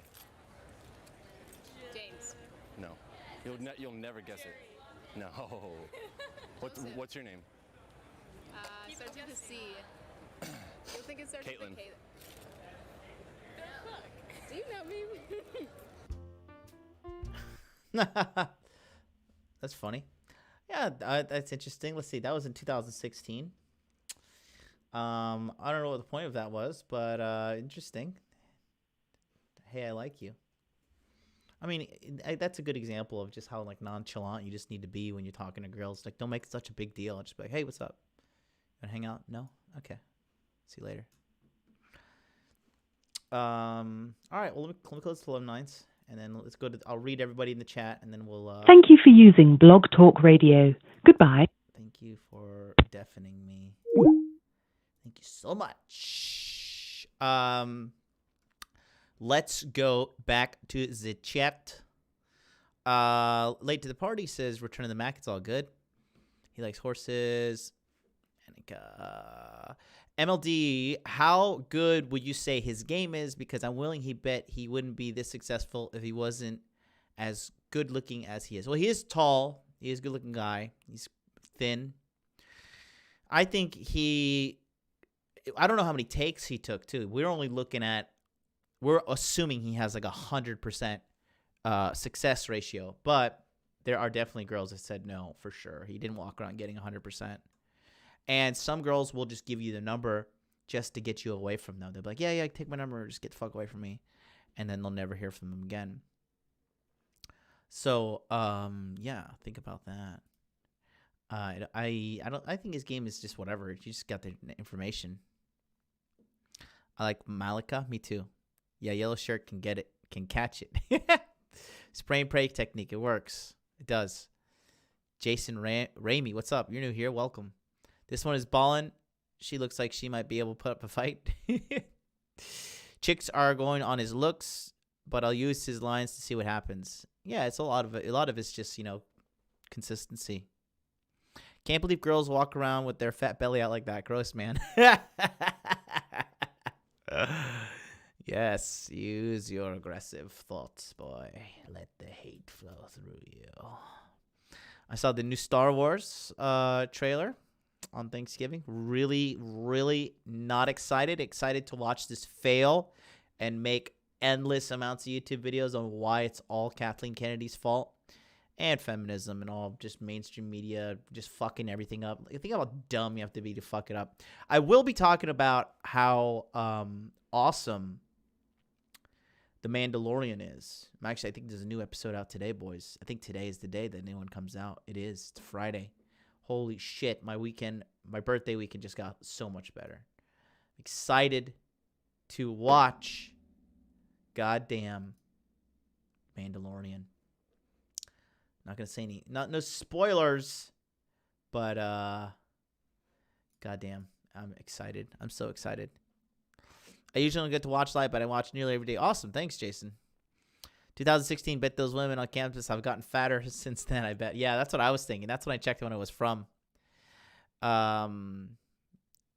James.
No. You'll never guess it. No. What's your name?
Starts with a C. You think it starts
Caitlin.
with a K? Do you know me?
That's funny. Yeah, that's interesting. Let's see. That was in 2016. I don't know what the point of that was, but interesting. Hey, I like you. I mean, that's a good example of just how like nonchalant you just need to be when you're talking to girls. Like, don't make it such a big deal. Just be like, hey, what's up? You wanna hang out? No? Okay. See you later. All right. Well, let me close the 11-9s, and then let's go to. I'll read everybody in the chat, and then we'll.
Thank you for using Blog Talk Radio. Goodbye.
Thank you for deafening me. Thank you so much. Let's go back to the chat. Late to the party says, "Return of the Mac. It's all good." He likes horses. MLD, how good would you say his game is? Because I'm willing he bet he wouldn't be this successful if he wasn't as good looking as he is. Well, he is tall. He is a good looking guy. He's thin. I think I don't know how many takes he took too. We're assuming he has like 100% success ratio, but there are definitely girls that said no for sure. He didn't walk around getting 100%. And some girls will just give you the number just to get you away from them. They'll be like, yeah, take my number. Just get the fuck away from me. And then they'll never hear from them again. So, yeah, think about that. I think his game is just whatever. You just got the information. I like Malika. Me too. Yeah, yellow shirt can get it, can catch it. Spray and pray technique. It works. It does. Jason Ramey, what's up? You're new here. Welcome. This one is ballin'. She looks like she might be able to put up a fight. Chicks are going on his looks, but I'll use his lines to see what happens. Yeah, it's a lot of it. A lot of it's just, consistency. Can't believe girls walk around with their fat belly out like that. Gross, man. Yes, use your aggressive thoughts, boy. Let the hate flow through you. I saw the new Star Wars trailer on Thanksgiving. Really, really not excited. Excited to watch this fail and make endless amounts of YouTube videos on why it's all Kathleen Kennedy's fault and feminism and all just mainstream media just fucking everything up. Think how dumb you have to be to fuck it up. I will be talking about how awesome The Mandalorian is. Actually, I think there's a new episode out today, boys. I think today is the day that new one comes out. It is. It's Friday. Holy shit. My birthday weekend just got so much better. Excited to watch goddamn Mandalorian. Not going to say no spoilers, but goddamn, I'm excited. I'm so excited. I usually don't get to watch live, but I watch nearly every day. Awesome. Thanks, Jason. 2016, bet those women on campus have gotten fatter since then, I bet. Yeah, that's what I was thinking. That's when I checked when it was from. Yeah,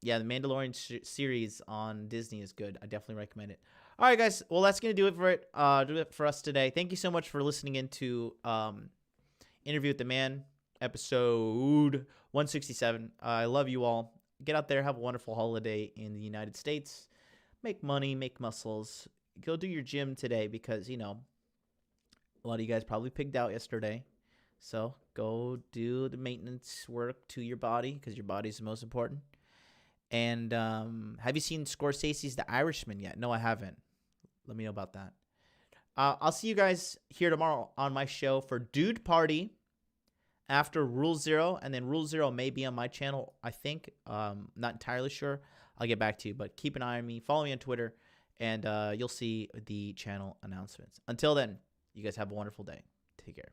the Mandalorian series on Disney is good. I definitely recommend it. All right, guys. Well, that's going to do it for us today. Thank you so much for listening into Interview with the Man, episode 167. I love you all. Get out there. Have a wonderful holiday in the United States. Make money, make muscles. Go do your gym today because, a lot of you guys probably pigged out yesterday. So go do the maintenance work to your body because your body's the most important. And have you seen Scorsese's The Irishman yet? No, I haven't. Let me know about that. I'll see you guys here tomorrow on my show for Dude Party after Rule 0. And then Rule 0 may be on my channel, I think. Not entirely sure. I'll get back to you. But keep an eye on me. Follow me on Twitter. And you'll see the channel announcements. Until then, you guys have a wonderful day. Take care.